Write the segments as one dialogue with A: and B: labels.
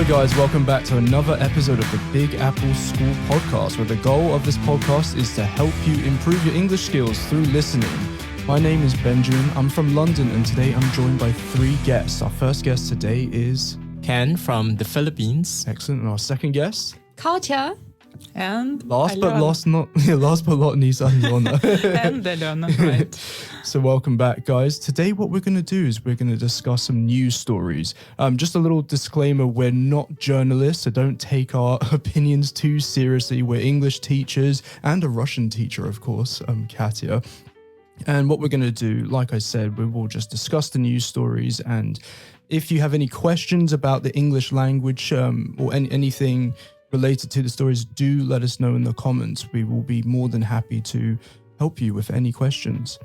A: guys, welcome back to another episode of the Big Apple School Podcast, where the goal of this podcast is to help you improve your English skills through listening. My name is Benjamin, I'm from London, and today I'm joined by three guests. Our first guest today is
B: Ken from the Philippines.
A: Excellent. And our second guest?
C: Katja.
D: And
A: last but not least, Alyona.
D: And Alyona, right.
A: So welcome back, guys. Today what we're going to do is we're going to discuss some news stories. Just a little disclaimer, we're not journalists, so don't take our opinions too seriously. We're English teachers and a Russian teacher, of course, Katya. And what we're going to do, like I said, we will just discuss the news stories, and if you have any questions about the English language or anything related to the stories, do let us know in the comments. We will be more than happy to help you with any questions.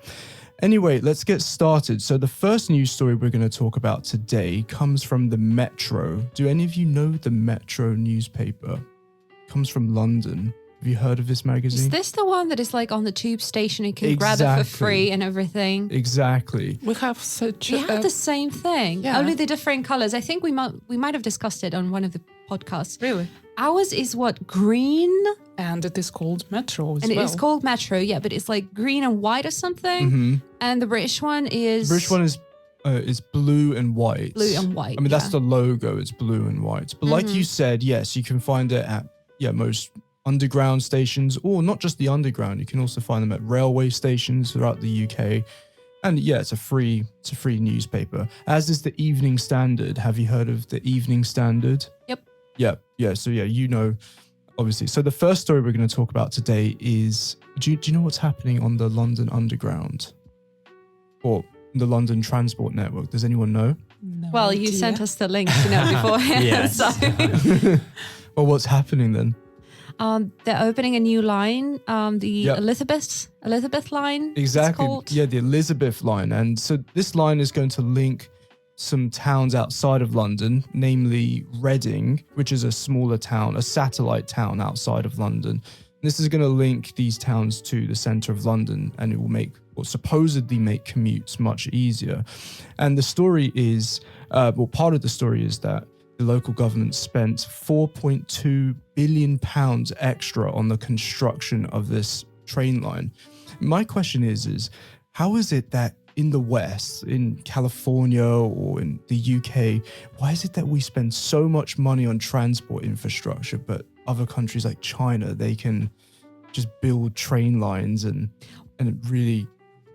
A: Anyway, let's get started. So the first news story we're going to talk about today comes from the Metro. Do any of you know the Metro newspaper? It comes from London. Have you heard of this magazine?
C: Is this the one that is like on the tube station and you can grab it for free and everything?
A: Exactly.
D: We have such
C: We have the same thing, only the different colors. I think we might have discussed it on one of the podcasts.
D: Really?
C: Ours is what, green?
D: And it is called Metro as
C: and
D: well.
C: It is called Metro, yeah, but it's like green and white or something.
A: Mm-hmm.
C: And the British one is...
A: The British one is blue and white.
C: Blue and white,
A: I mean, that's the logo. It's blue and white. But like you said, yes, you can find it at most underground stations, or not just the underground. You can also find them at railway stations throughout the UK. And yeah, it's a free newspaper, as is the Evening Standard. Have you heard of the Evening Standard?
C: Yep.
A: Yeah. So yeah, you know, obviously. So the first story we're going to talk about today is, do you know what's happening on the London Underground or the London Transport Network? Does anyone know?
D: No
C: well,
D: idea.
C: you sent us the link, beforehand.
B: Yes.
C: So.
A: Well, what's happening then?
C: They're opening a new line, the Elizabeth line.
A: Exactly.
C: It's called.
A: Yeah, the Elizabeth line. And so this line is going to link some towns outside of London, namely Reading, which is a smaller town, a satellite town outside of London. This is going to link these towns to the centre of London, and it will supposedly make commutes much easier. And the story is, part of the story is that the local government spent £4.2 billion extra on the construction of this train line. My question is how is it that in the West, in California or in the UK, why is it that we spend so much money on transport infrastructure, but other countries like China, they can just build train lines and really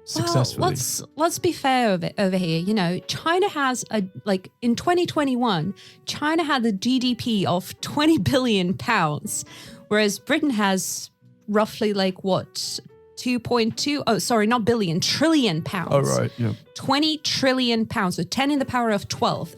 A: successfully?
C: Well, let's be fair over here. You know, China has in 2021, China had a GDP of 20 billion pounds, whereas Britain has roughly trillion pounds.
A: Oh, right, yeah.
C: 20 trillion pounds, so 10 in the power of 12.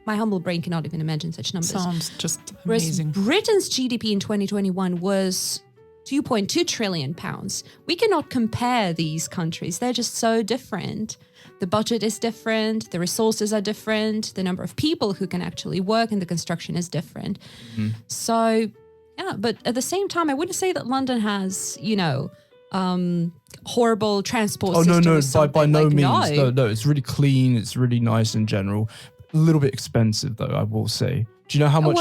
C: My humble brain cannot even imagine such numbers.
D: Sounds just
C: Whereas
D: amazing.
C: Britain's GDP in 2021 was 2.2 trillion pounds. We cannot compare these countries. They're just so different. The budget is different. The resources are different. The number of people who can actually work in the construction is different. Mm-hmm. So, yeah, but at the same time, I wouldn't say that London has, horrible transport system.
A: Oh, no, by no means. No, it's really clean. It's really nice in general. A little bit expensive, though, I will say. Do you know how much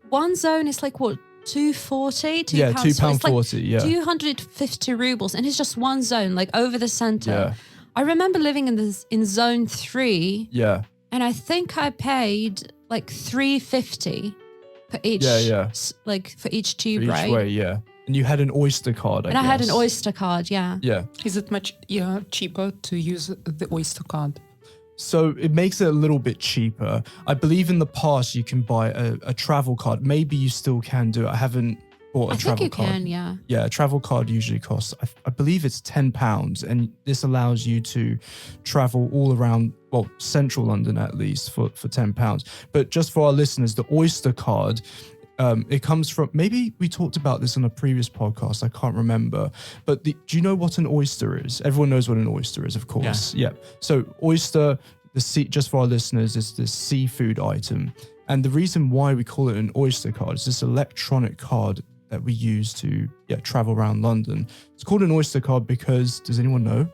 C: one zone is like, what, 2.40?
A: Yeah,
C: £2.40,
A: yeah.
C: 250 rubles, and it's just one zone, like over the center.
A: Yeah.
C: I remember living in zone 3.
A: Yeah.
C: And I think I paid like $3.50 for each, for each tube,
A: for each
C: right?
A: way, yeah. And you had an Oyster card, I guess.
C: I had an Oyster card, yeah.
A: Yeah.
D: Is it much cheaper to use the Oyster card?
A: So it makes it a little bit cheaper. I believe in the past you can buy a travel card. Maybe you still can do it. I haven't bought a travel card.
C: I think you can, yeah.
A: Yeah, a travel card usually costs, I believe it's £10. And this allows you to travel all around, central London at least for £10. But just for our listeners, the Oyster card, it comes from, maybe we talked about this on a previous podcast, I can't remember, but do you know what an oyster is? Everyone knows what an oyster is, of course. Yeah. So oyster, just for our listeners, is this seafood item. And the reason why we call it an Oyster card is this electronic card that we use to travel around London. It's called an Oyster card because, does anyone know?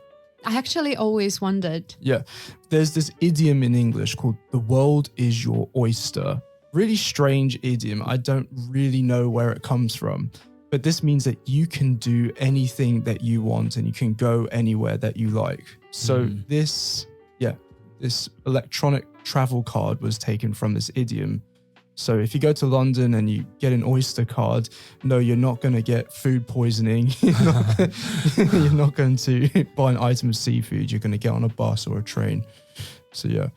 C: I actually always wondered.
A: Yeah. There's this idiom in English called the world is your oyster. really strange idiom. I don't really know where it comes from, but this means that you can do anything that you want and you can go anywhere that you like. So this electronic travel card was taken from this idiom. So if you go to London and you get an Oyster card, no, you're not going to get food poisoning. You're not going to buy an item of seafood. You're going to get on a bus or a train. So yeah.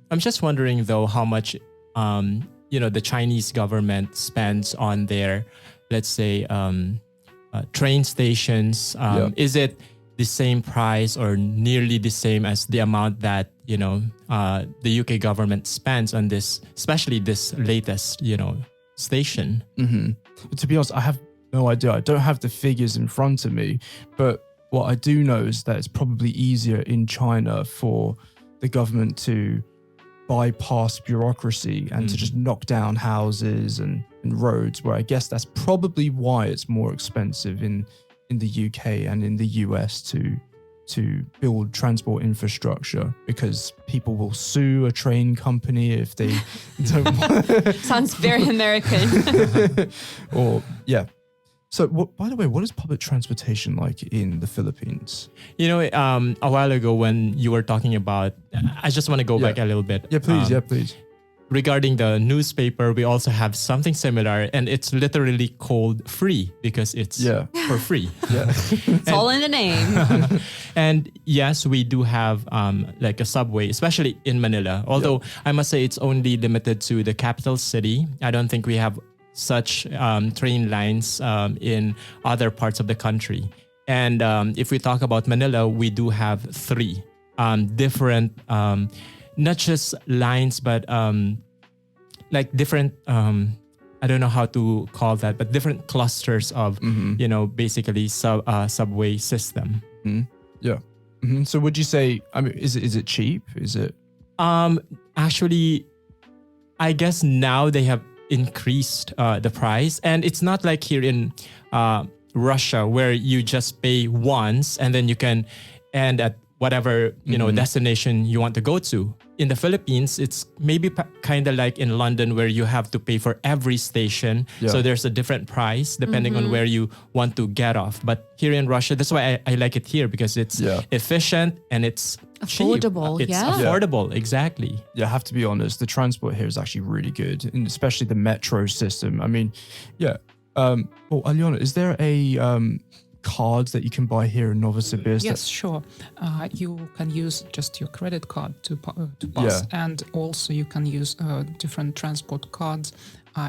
B: I'm just wondering though how much the Chinese government spends on their, let's say, train stations. Is it the same price or nearly the same as the amount that the UK government spends on this, especially this latest station?
A: To be honest, I have no idea. I don't have the figures in front of me, but what I do know is that it's probably easier in China for the government to bypass bureaucracy and to just knock down houses and roads, where I guess that's probably why it's more expensive in the UK and in the US to build transport infrastructure, because people will sue a train company if they don't want.
C: Sounds very American.
A: Or yeah. So by the way, what is public transportation like in the Philippines?
B: A while ago when you were talking about, I just want to go back a little bit.
A: Yeah, please. Please.
B: Regarding the newspaper, we also have something similar, and it's literally called free because it's for free.
C: It's all in the name.
B: And yes, we do have like a subway, especially in Manila. Although I must say it's only limited to the capital city. I don't think we have such train lines in other parts of the country. And if we talk about Manila, we do have 3 different not just lines, but like different, I don't know how to call that, but different clusters of, basically subway system.
A: Yeah. So would you say, I mean, is it cheap? Is it?
B: Actually, I guess now they have increased the price, and it's not like here in Russia where you just pay once and then you can end at whatever destination you want to go to. In the Philippines, it's maybe kind of like in London where you have to pay for every station. So there's a different price depending on where you want to get off. But here in Russia, that's why I like it here, because it's efficient and it's
C: affordable.
B: Cheap. It's affordable, exactly.
A: Yeah, I have to be honest, the transport here is actually really good, and especially the metro system. I mean, Alyona, is there a cards that you can buy here in Novosibirsk?
D: Yes, sure. You can use just your credit card to pass, and also you can use different transport cards.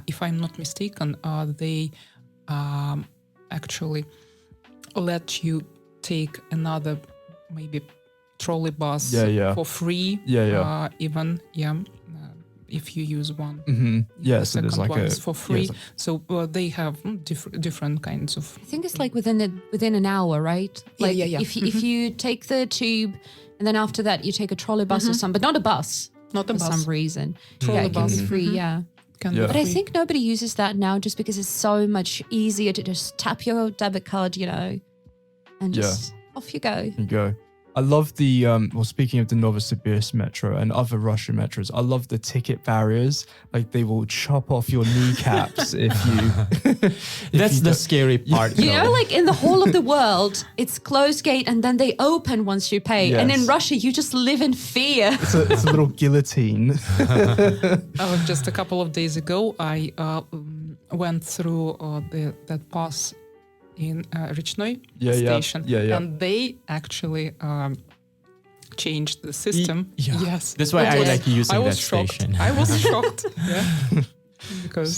D: If I'm not mistaken, they actually let you take another maybe trolley bus for free. Even if you use one.
A: The so there's like
D: one is for free. So they have different kinds of.
C: I think it's like within an hour, right? Like If you take the tube and then after that you take a trolley bus or something, but not a bus.
D: Not a
C: for
D: bus.
C: some reason.
D: Trolley
C: it can be free. But I think nobody uses that now just because it's so much easier to just tap your debit card, and just off you go.
A: I love the, speaking of the Novosibirsk metro and other Russian metros, I love the ticket barriers. Like they will chop off your kneecaps if you...
B: That's the scary part.
C: Like in the whole of the world, it's closed gate and then they open once you pay. Yes. And in Russia, you just live in fear.
A: It's a little guillotine.
D: Just a couple of days ago, I went through that pass in Rechnoy station, and they actually changed the system. Yes,
B: that's why I like using that station.
D: I was shocked, because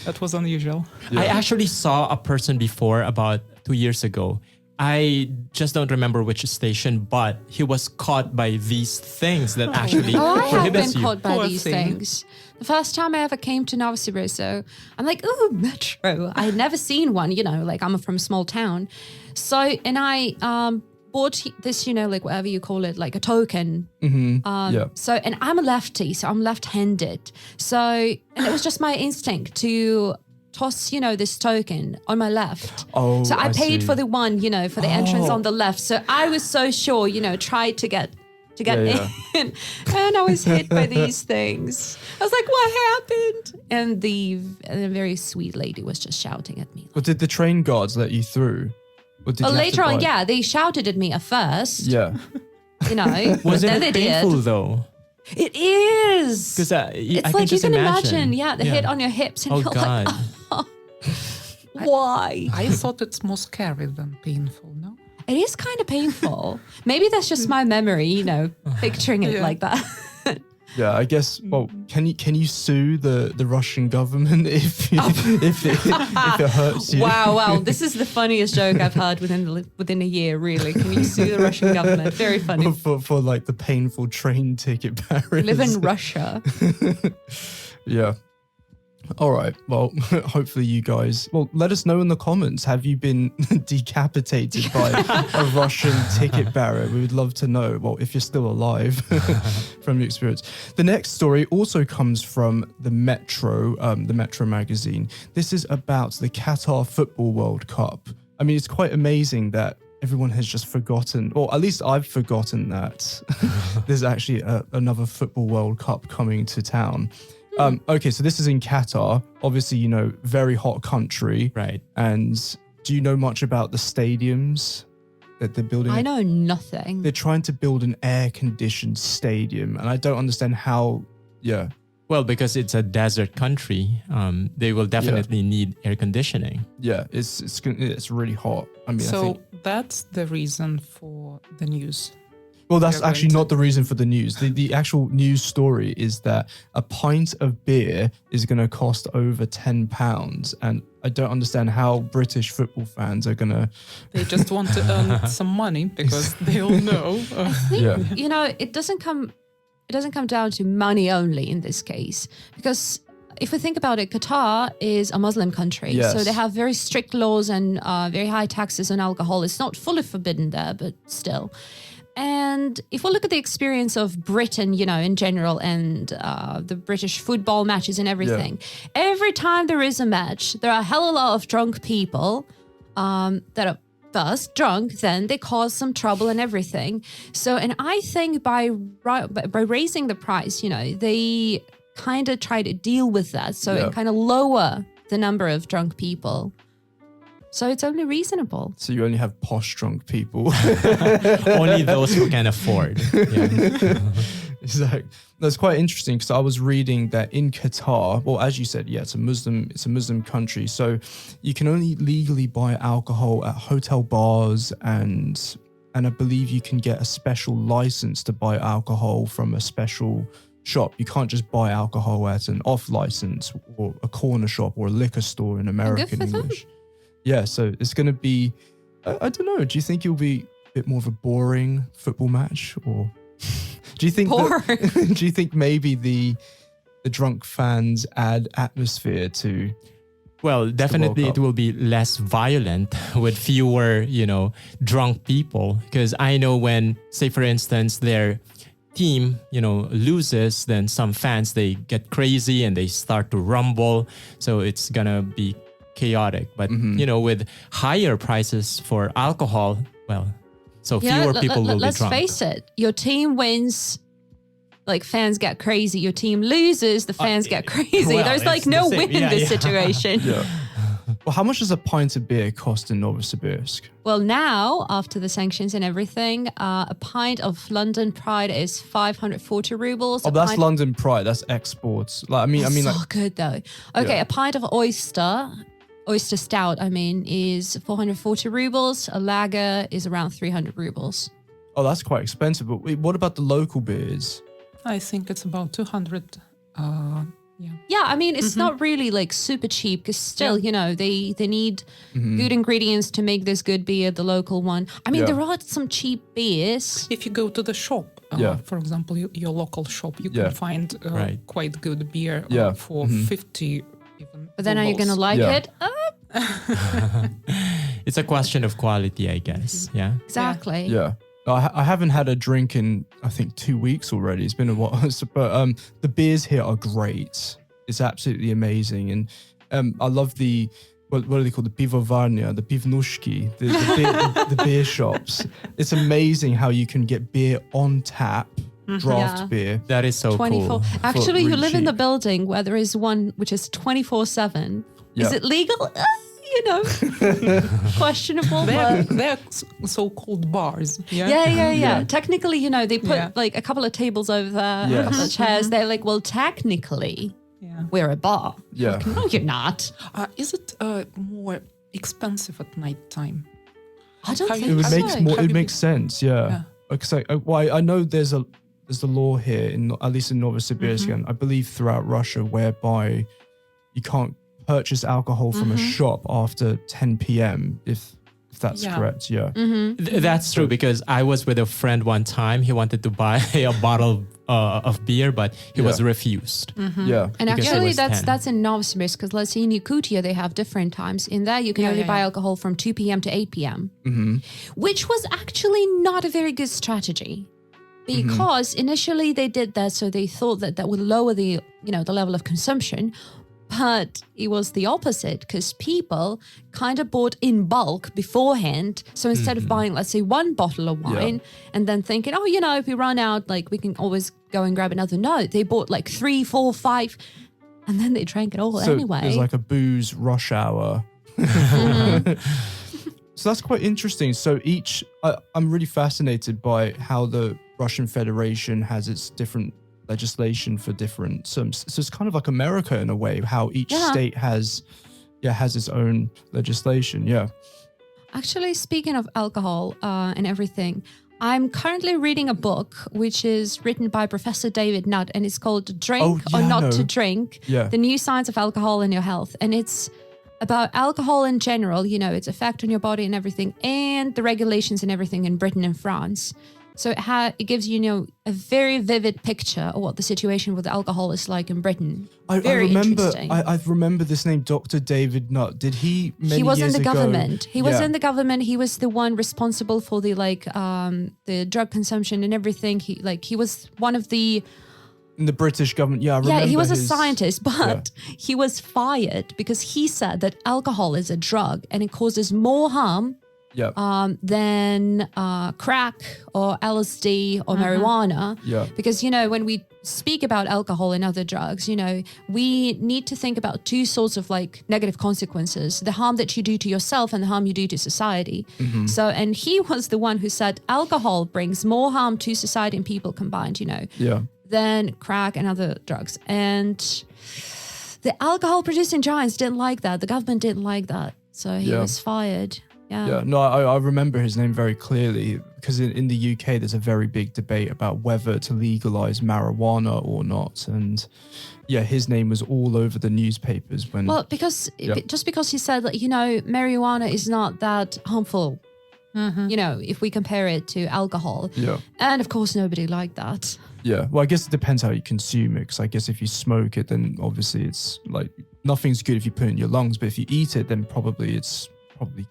D: that was unusual.
B: I actually saw a person before about 2 years ago. I just don't remember which station, but he was caught by these things that actually prohibits you.
C: I have been caught by these things. The first time I ever came to Novosibirsk, so I'm like, ooh, metro. I had never seen one, like I'm from a small town. So, and I bought this, like whatever you call it, like a token. So, and I'm a lefty, so I'm left-handed. So, and it was just my instinct to toss, this token on my left. So I paid for the one, for the entrance on the left. So I was so sure, tried to get to get in. And I was hit by these things. I was like, what happened? And a very sweet lady was just shouting at me.
A: But did the train guards let you through? Or did you have
C: later
A: to
C: on,
A: buy-
C: yeah, they shouted at me at first.
A: Yeah.
C: You know,
B: Wasn't
C: then
B: it
C: they
B: painful
C: did.
B: though?
C: It is.
B: Because
C: It's
B: I
C: like
B: can
C: you can
B: imagine.
C: the hit on your hips, and
B: Oh
C: you're
B: God.
C: like, why?
D: I thought it's more scary than painful, no?
C: It is kind of painful. Maybe that's just my memory, you know, picturing it like that.
A: Yeah, I guess. Well, can you sue the Russian government if it hurts you?
C: Wow. This is the funniest joke I've heard within a year, really. Can you sue the Russian government? Very funny.
A: for like the painful train ticket barriers.
C: Live in Russia.
A: Yeah. All right. Well, hopefully you guys. Well, let us know in the comments. Have you been decapitated by a Russian ticket barrier? We would love to know. Well, if you're still alive from your experience. The next story also comes from the Metro magazine. This is about the Qatar Football World Cup. I mean, it's quite amazing that everyone has just forgotten, or at least I've forgotten that there's actually another Football World Cup coming to town. Okay, so this is in Qatar. Obviously, you know, very hot country.
B: Right.
A: And do you know much about the stadiums that they're building?
C: I know nothing.
A: They're trying to build an air-conditioned stadium, and I don't understand how. Yeah.
B: Well, because it's a desert country, they will definitely need air conditioning.
A: Yeah, it's really hot. I mean, I
D: So
A: think,
D: that's the reason for the news.
A: well, that's
D: You're
A: actually
D: going
A: not the reason for the news. The actual news story is that a pint of beer is going to cost over £10, and I don't understand how British football fans are going to.
D: They just want to earn some money because they all know.
A: Yeah.
C: You know, it doesn't come down to money only in this case, because if we think about it, Qatar is a Muslim country.
A: Yes.
C: So they have very strict laws and very high taxes on alcohol. It's not fully forbidden there, but still. And if we look at the experience of Britain, you know, in general, and the British football matches and everything, every time there is a match, there are a hell of a lot of drunk people that are first drunk, then they cause some trouble and everything. So, and I think by raising the price, you know, they kind of try to deal with that. So and kind of lower the number of drunk people. So it's only reasonable.
A: So you only have posh drunk people.
B: Only those who can afford. Yeah.
A: Exactly. That's quite interesting because I was reading that in Qatar, well, as you said, yeah, it's a Muslim country. So you can only legally buy alcohol at hotel bars, and I believe you can get a special license to buy alcohol from a special shop. You can't just buy alcohol at an off license or a corner shop or a liquor store in American English. Yeah, so it's going to be, I don't know, do you think it'll be a bit more of a boring football match, or do you think do you think maybe the drunk fans add atmosphere to?
B: Well, definitely it will be less violent with fewer, you know, drunk people. Because I know when, say for instance, their team, you know, loses, then some fans, they get crazy and they start to rumble. So it's gonna be chaotic. But, you know, with higher prices for alcohol, well, so fewer people will be drunk.
C: Let's face it, your team wins, like fans get crazy. Your team loses, the fans get crazy.
B: Well,
C: there's like no win in this situation.
A: Yeah. Well, how much does a pint of beer cost in Novosibirsk?
C: Well, now, after the sanctions and everything, a pint of London Pride is 540 rubles.
A: Oh, that's London Pride. That's exports. Like, I mean,
C: so
A: like,
C: good though. Okay, a pint of oyster stout, is 440 rubles. A lager is around 300 rubles.
A: oh, that's quite expensive. But wait, what about the local beers?
D: I think it's about 200.
C: Yeah, I mean, it's not really like super cheap because still, you know, they need good ingredients to make this good beer, the local one. I mean, there are some cheap beers.
D: If you go to the shop, for example, your local shop, you can find quite good beer for 50 even.
C: But then are you going to like it?
B: It's a question of quality, I guess. Yeah.
C: Exactly.
A: Yeah. I haven't had a drink in, I think, 2 weeks already. It's been a while. But the beers here are great. It's absolutely amazing. And I love the what are they called? The pivovarnia, the pivnushki, the beer shops. It's amazing how you can get beer on tap, draft beer.
B: That is so
C: 24.
B: cool.
C: Actually, you live in the
A: cheap.
C: building where there is one which is 24/7.
A: Yeah.
C: Is it legal? Questionable.
D: They're so-called bars.
C: Yeah. Technically, they put like a couple of tables over there, a couple of chairs. They're like, well, technically, we're a bar.
A: Yeah.
C: Like, no, you're not.
D: Is it more expensive at night time?
C: I don't think
A: It makes sense. Yeah. Because I know there's the law here at least in Novosibirsk, and I believe throughout Russia, whereby you can't purchase alcohol from a shop after 10 p.m. if that's correct. Yeah.
B: That's true, because I was with a friend one time. He wanted to buy a bottle of beer, but he was refused.
A: Yeah.
C: And
B: Because it
C: actually,
B: was 10.
C: that's in Novosibirsk, because let's say in Yakutia, they have different times. In there, you can only buy alcohol from 2 p.m. to 8 p.m., which was actually not a very good strategy. Because initially they did that, so they thought that would lower the level of consumption. But it was the opposite, because people kind of bought in bulk beforehand. So instead of buying, let's say, one bottle of wine and then thinking, if we run out, like, we can always go and grab another. No, they bought like 3, 4, 5, and then they drank it all anyway.
A: There's like a booze rush hour. So that's quite interesting. So I'm really fascinated by how the Russian Federation has its different legislation for different so it's kind of like America in a way, how each state has its own legislation.
C: Actually, speaking of alcohol and everything, I'm currently reading a book which is written by Professor David Nutt, and it's called Drink or Not to Drink, The New Science of Alcohol and Your Health. And it's about alcohol in general, its effect on your body and everything, and the regulations and everything in Britain and France. So it gives you, a very vivid picture of what the situation with alcohol is like in Britain.
A: I remember.
C: Interesting.
A: I remember this name, Dr. David Nutt. Did he?
C: He was in the
A: ago,
C: government. He was in the government. He was the one responsible for the the drug consumption and everything. He was one of the.
A: In the British government, I remember.
C: Yeah, he was a scientist, but he was fired because he said that alcohol is a drug and it causes more harm than crack or LSD or marijuana.
A: Yeah.
C: Because, when we speak about alcohol and other drugs, we need to think about two sorts of negative consequences, the harm that you do to yourself and the harm you do to society. So, and he was the one who said alcohol brings more harm to society and people combined, than crack and other drugs. And the alcohol producing giants didn't like that. The government didn't like that. So he was fired. Yeah.
A: No, I remember his name very clearly because in the UK, there's a very big debate about whether to legalize marijuana or not. And his name was all over the newspapers when.
C: Well, because he said that, marijuana is not that harmful, if we compare it to alcohol.
A: Yeah.
C: And of course, nobody liked that.
A: Yeah. Well, I guess it depends how you consume it. Because I guess if you smoke it, then obviously it's nothing's good if you put it in your lungs. But if you eat it, then probably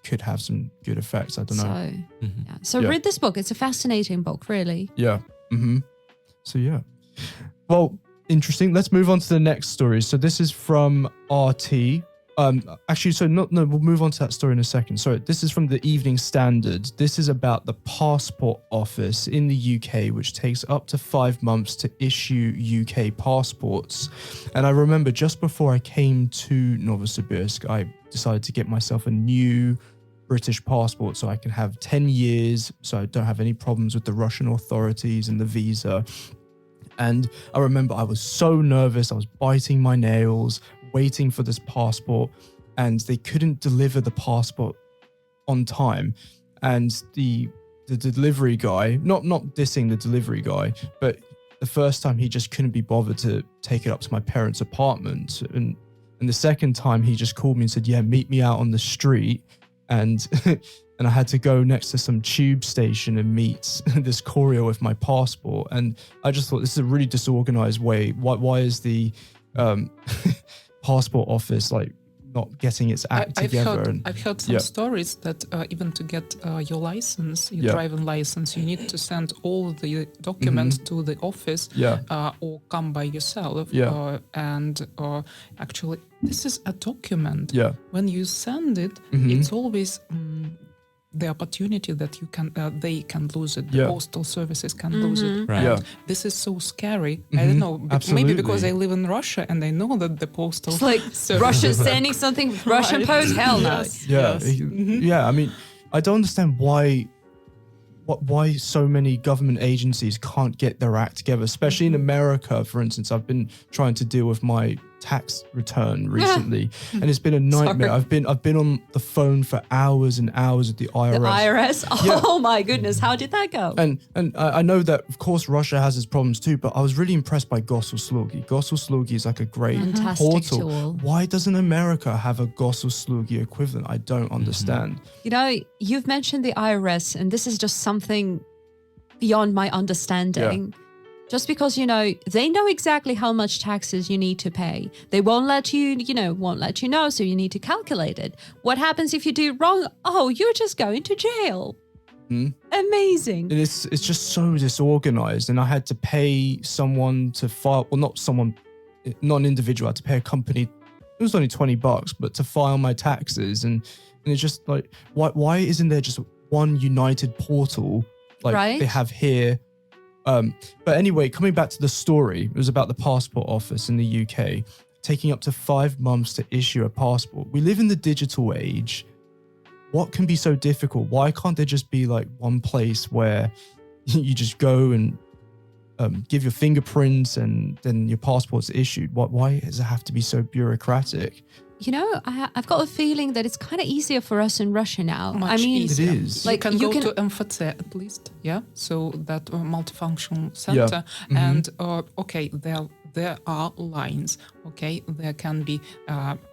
A: could have some good effects. I don't know.
C: So read this book. It's a fascinating book, really.
A: Yeah. So well, interesting. Let's move on to the next story. So this is from RT. We'll move on to that story in a second. Sorry, this is from the Evening Standard. This is about the passport office in the UK, which takes up to 5 months to issue UK passports. And I remember just before I came to Novosibirsk, I decided to get myself a new British passport so I can have 10 years, so I don't have any problems with the Russian authorities and the visa. And I remember I was so nervous. I was biting my nails, waiting for this passport, and they couldn't deliver the passport on time. And the delivery guy, not dissing the delivery guy, but the first time he just couldn't be bothered to take it up to my parents' apartment. And the second time he just called me and said, meet me out on the street. And I had to go next to some tube station and meet this courier with my passport. And I just thought, this is a really disorganized way. Why is the passport office not getting its act together.
D: I've heard some stories that even to get your license, your driving license, you need to send all the documents to the office or come by yourself. And actually, this is a document. When you send it, it's always the opportunity that they can lose it. The postal services can lose it.
B: Right.
D: And this is so scary. I don't know. Maybe because I live in Russia and I know that the postal.
C: It's like Russia's sending something. Russian post. Hell no.
A: Yeah. I mean, I don't understand why so many government agencies can't get their act together, especially in America. For instance, I've been trying to deal with my tax return recently, and it's been a nightmare. I've been on the phone for hours and hours with the IRS.
C: The IRS? Oh my goodness, how did that go?
A: And I know that, of course, Russia has its problems too, but I was really impressed by Gosuslugi. Gosuslugi is like a great portal.
C: Tool.
A: Why doesn't America have a Gosuslugi equivalent? I don't understand.
C: You know, you've mentioned the IRS, and this is just something beyond my understanding. Just because, they know exactly how much taxes you need to pay. They won't let you know, so you need to calculate it. What happens if you do wrong? Oh, you're just going to jail. Amazing.
A: And it's just so disorganized. And I had to pay someone to file, well, not an individual, I had to pay a company. It was only $20, but to file my taxes. And it's just like, why isn't there just one united portal like they have here? But anyway, coming back to the story, it was about the passport office in the UK taking up to 5 months to issue a passport. We live in the digital age. What can be so difficult? Why can't there just be like one place where you just go and give your fingerprints and then your passport's issued? Why does it have to be so bureaucratic?
C: I've got a feeling that it's kind of easier for us in Russia now.
D: Easier.
A: It is.
D: Like you can go to MFC at least, so that multifunctional center. And there are lines. Okay, there can be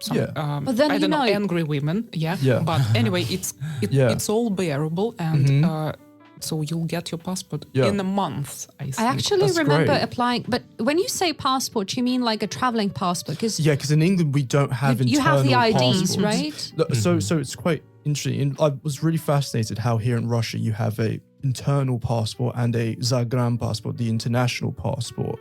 D: some
C: but then,
D: angry women. But anyway, it's all bearable, and so you'll get your passport in a month. I think.
C: I actually
A: That's
C: remember
A: great.
C: applying, but when you say passport, you mean like a traveling passport?
A: Because in England we don't have
C: you have the IDs,
A: passports.
C: right?
A: So it's quite interesting. And I was really fascinated how here in Russia you have a internal passport and a Zagran passport, the international passport.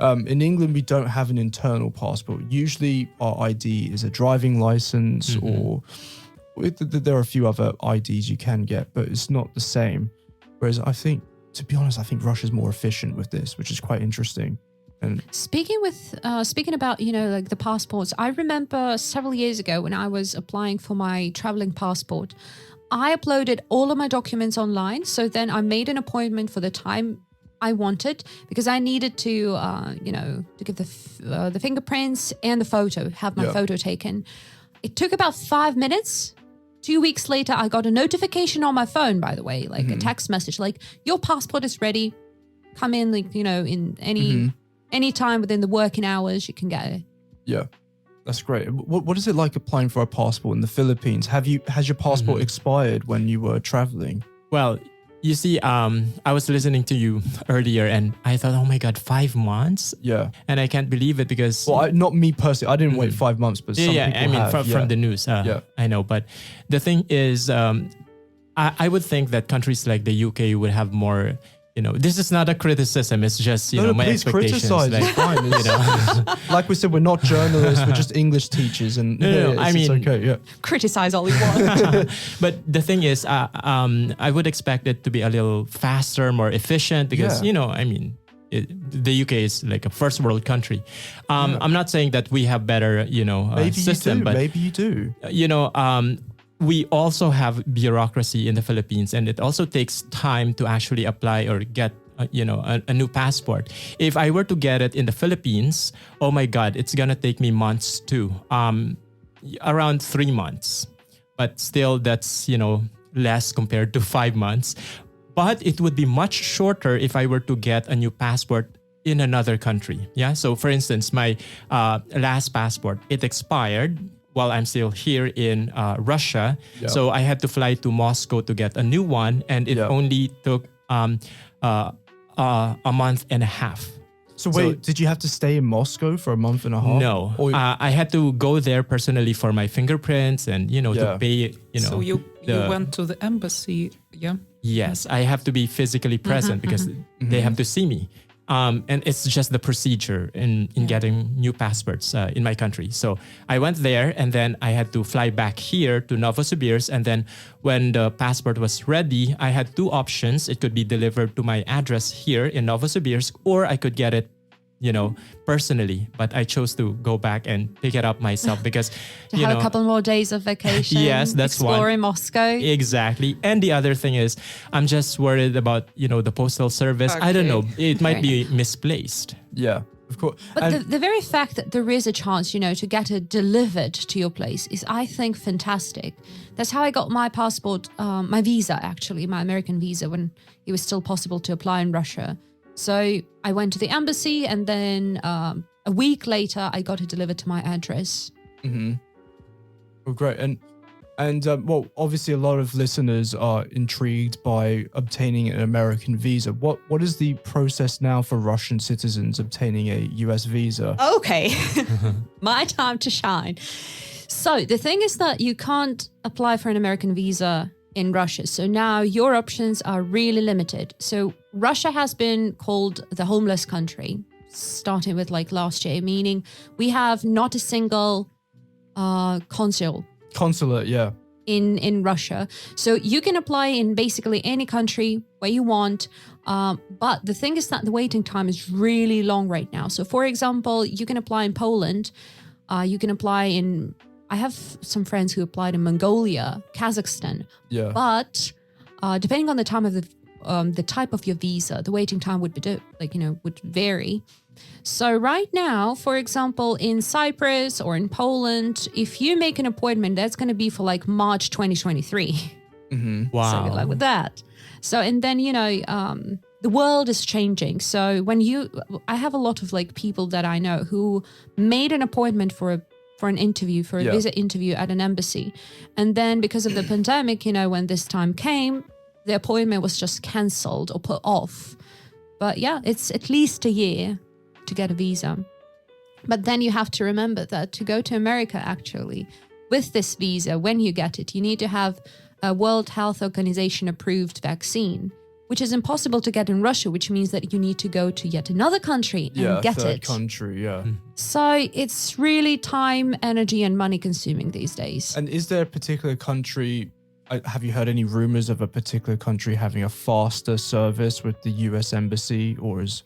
A: In England we don't have an internal passport. Usually our ID is a driving license or there are a few other IDs you can get, but it's not the same. Whereas to be honest, I think Russia's more efficient with this, which is quite interesting. And
C: speaking about, like the passports, I remember several years ago when I was applying for my traveling passport, I uploaded all of my documents online. So then I made an appointment for the time I wanted because I needed to, to give the fingerprints and the photo, have my photo taken. It took about 5 minutes. 2 weeks later, I got a notification on my phone, by the way, like a text message, like your passport is ready. Come in, in any time within the working hours, you can get it.
A: Yeah, that's great. What is it like applying for a passport in the Philippines? Has your passport expired when you were traveling?
B: Well, you see, I was listening to you earlier and I thought, oh my God, 5 months?
A: Yeah.
B: And I can't believe it because...
A: Well, not me personally. I didn't wait 5 months, but some people have.
B: From the news, I know. But the thing is, I would think that countries like the UK would have more... this is not a criticism. It's just, my
A: please
B: expectations.
A: Criticize. It's fine. Like we said, we're not journalists. We're just English teachers. And it's okay.
C: Criticize all you want.
B: But the thing is, I would expect it to be a little faster, more efficient because, the UK is like a first world country. I'm not saying that we have better, system.
A: Maybe you do.
B: We also have bureaucracy in the Philippines, and it also takes time to actually apply or get, a new passport. If I were to get it in the Philippines, oh my God, it's gonna take me months too, around 3 months. But still, that's less compared to 5 months. But it would be much shorter if I were to get a new passport in another country. Yeah. So, for instance, my last passport, it expired while I'm still here in Russia. Yeah. So I had to fly to Moscow to get a new one. And it only took a month and a half.
A: So wait, did you have to stay in Moscow for a month and a half?
B: No, I had to go there personally for my fingerprints and, to pay,
D: So you went to the embassy, yeah?
B: Yes, I have to be physically present because they have to see me. And it's just the procedure in getting new passports in my country. So I went there and then I had to fly back here to Novosibirsk. And then when the passport was ready, I had two options. It could be delivered to my address here in Novosibirsk, or I could get it, personally. But I chose to go back and pick it up myself because,
C: to have a couple more days of vacation.
B: Yes, that's
C: exploring Moscow.
B: Exactly. And the other thing is, I'm just worried about, the postal service. Okay. I don't know. It might be misplaced.
A: Yeah, of course.
C: But the very fact that there is a chance, to get it delivered to your place is, I think, fantastic. That's how I got my passport, my visa, actually, my American visa, when it was still possible to apply in Russia. So I went to the embassy, and then a week later, I got it delivered to my address.
A: Mm-hmm. Oh, great. And well, obviously, a lot of listeners are intrigued by obtaining an American visa. What is the process now for Russian citizens obtaining a US visa?
C: Okay, my time to shine. So the thing is that you can't apply for an American visa in Russia. So now your options are really limited. So Russia has been called the homeless country, starting with last year, meaning we have not a single consulate,
A: yeah,
C: in Russia. So you can apply in basically any country where you want. But the thing is that the waiting time is really long right now. So for example, you can apply in Poland. You can apply in, I have some friends who applied in Mongolia, Kazakhstan.
A: Yeah.
C: But depending on the time of the type of your visa, the waiting time would be would vary. So right now, for example, in Cyprus or in Poland, if you make an appointment, that's going to be for March 2023.
A: Mm-hmm.
B: Wow.
C: So good luck with that. So, and then, the world is changing. So I have a lot of people that I know who made an appointment for an interview, for a visit interview at an embassy. And then because of the pandemic, when this time came, the appointment was just cancelled or put off. But yeah, it's at least a year to get a visa. But then you have to remember that to go to America, actually, with this visa, when you get it, you need to have a World Health Organization approved vaccine, which is impossible to get in Russia, which means that you need to go to yet another country and get it.
A: Country, yeah.
C: So it's really time, energy, and money consuming these days.
A: And is there a particular country, have you heard any rumors of a particular country having a faster service with the US Embassy, or is...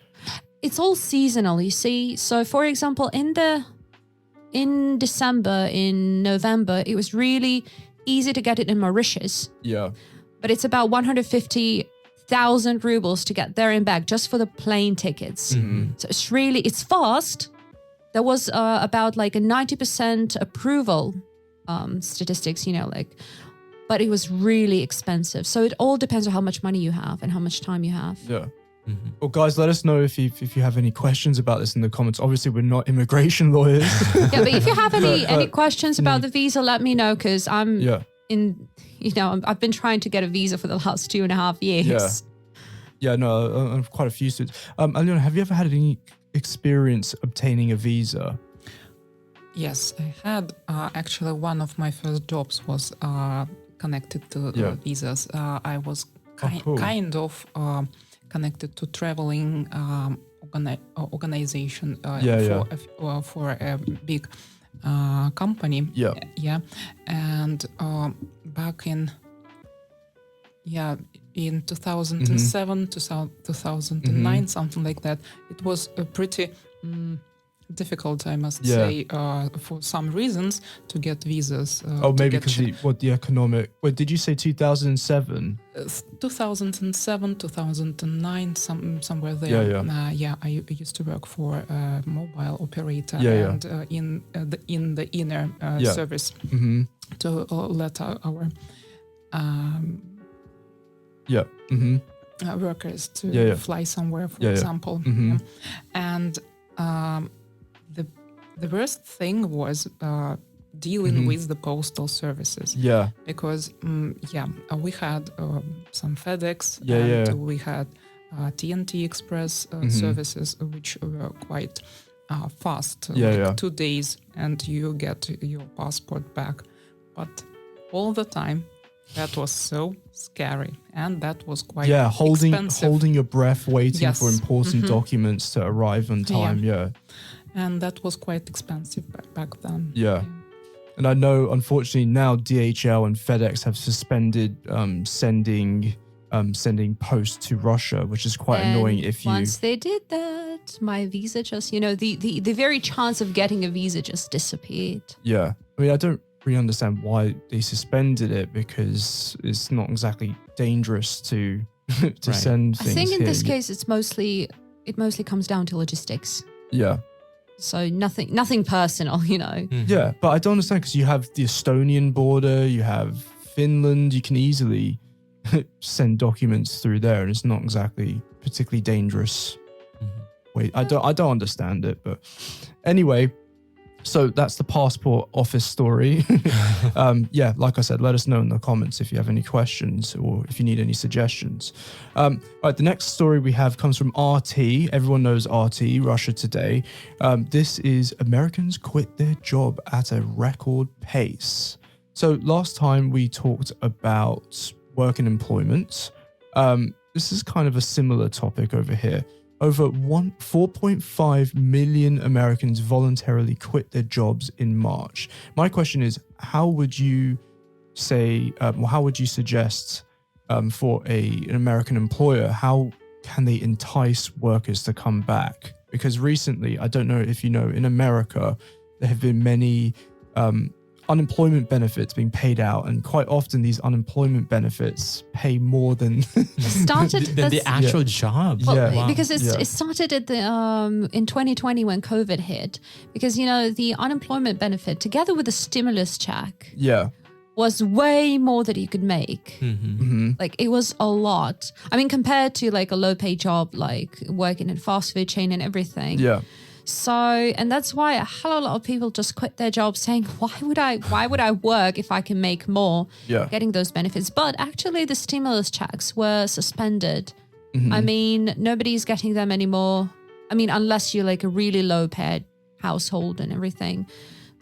C: It's all seasonal, you see. So for example, in December, in November, it was really easy to get it in Mauritius.
A: Yeah.
C: But it's about 150,000 rubles to get there and back just for the plane tickets.
A: Mm-hmm.
C: So it's fast. There was about a 90% approval statistics, but it was really expensive. So it all depends on how much money you have and how much time you have.
A: Yeah. Mm-hmm. Well, guys, let us know if you have any questions about this in the comments. Obviously, we're not immigration lawyers.
C: Yeah, but if you have any questions about the visa, let me know, because I'm I've been trying to get a visa for the last 2.5 years.
A: Yeah, no, quite a few students. Alyona, have you ever had any experience obtaining a visa?
D: Yes, I had. Actually, one of my first jobs was connected to visas. I was kind of connected to traveling organization for a big company.
A: Yeah.
D: And back in 2007, 2009, something like that, it was a pretty difficult, I must say, for some reasons, to get visas.
A: Maybe because the economic... Wait, did you say 2007?
D: 2007, 2009, somewhere there. I used to work for a mobile operator and in the inner service to let our workers to fly somewhere, for example.
A: Mm-hmm.
D: And the worst thing was dealing with the postal services.
A: Yeah.
D: Because we had some FedEx, we had TNT Express services, which were quite fast, 2 days, and you get your passport back. But all the time, that was so scary, and that was quite expensive.
A: Holding your breath, waiting for important documents to arrive on time. Yeah.
D: And that was quite expensive back then.
A: Yeah. And I know, unfortunately, now DHL and FedEx have suspended sending post to Russia, which is quite annoying.
C: Once they did that, my visa just, the very chance of getting a visa just disappeared.
A: Yeah. I mean, I don't really understand why they suspended it, because it's not exactly dangerous to send things.
C: I think in this case, it mostly comes down to logistics.
A: Yeah.
C: So nothing personal,
A: Yeah, but I don't understand, because you have the Estonian border, you have Finland, you can easily send documents through there, and it's not exactly particularly dangerous. Wait, I don't understand it, but anyway, so that's the passport office story. Yeah, like I said, let us know in the comments if you have any questions or if you need any suggestions. Right, the next story we have comes from RT. Everyone knows RT, Russia Today. This is Americans quit their job at a record pace. So last time we talked about work and employment. This is kind of a similar topic over here. Over 4.5 million Americans voluntarily quit their jobs in March. My question is, how would you suggest for an American employer, how can they entice workers to come back? Because recently, I don't know if you know, in America, there have been many unemployment benefits being paid out, and quite often these unemployment benefits pay more than
B: the actual job.
C: Well, because it started at in 2020 when COVID hit, because the unemployment benefit together with the stimulus check was way more that you could make. Like, it was a lot. I mean, compared to like a low paid job, like working in fast food chain and everything.
A: Yeah.
C: So, and that's why a hell of a lot of people just quit their jobs saying, why would I work if I can make more getting those benefits? But actually the stimulus checks were suspended. I mean, nobody's getting them anymore. I mean, unless you're like a really low paid household and everything,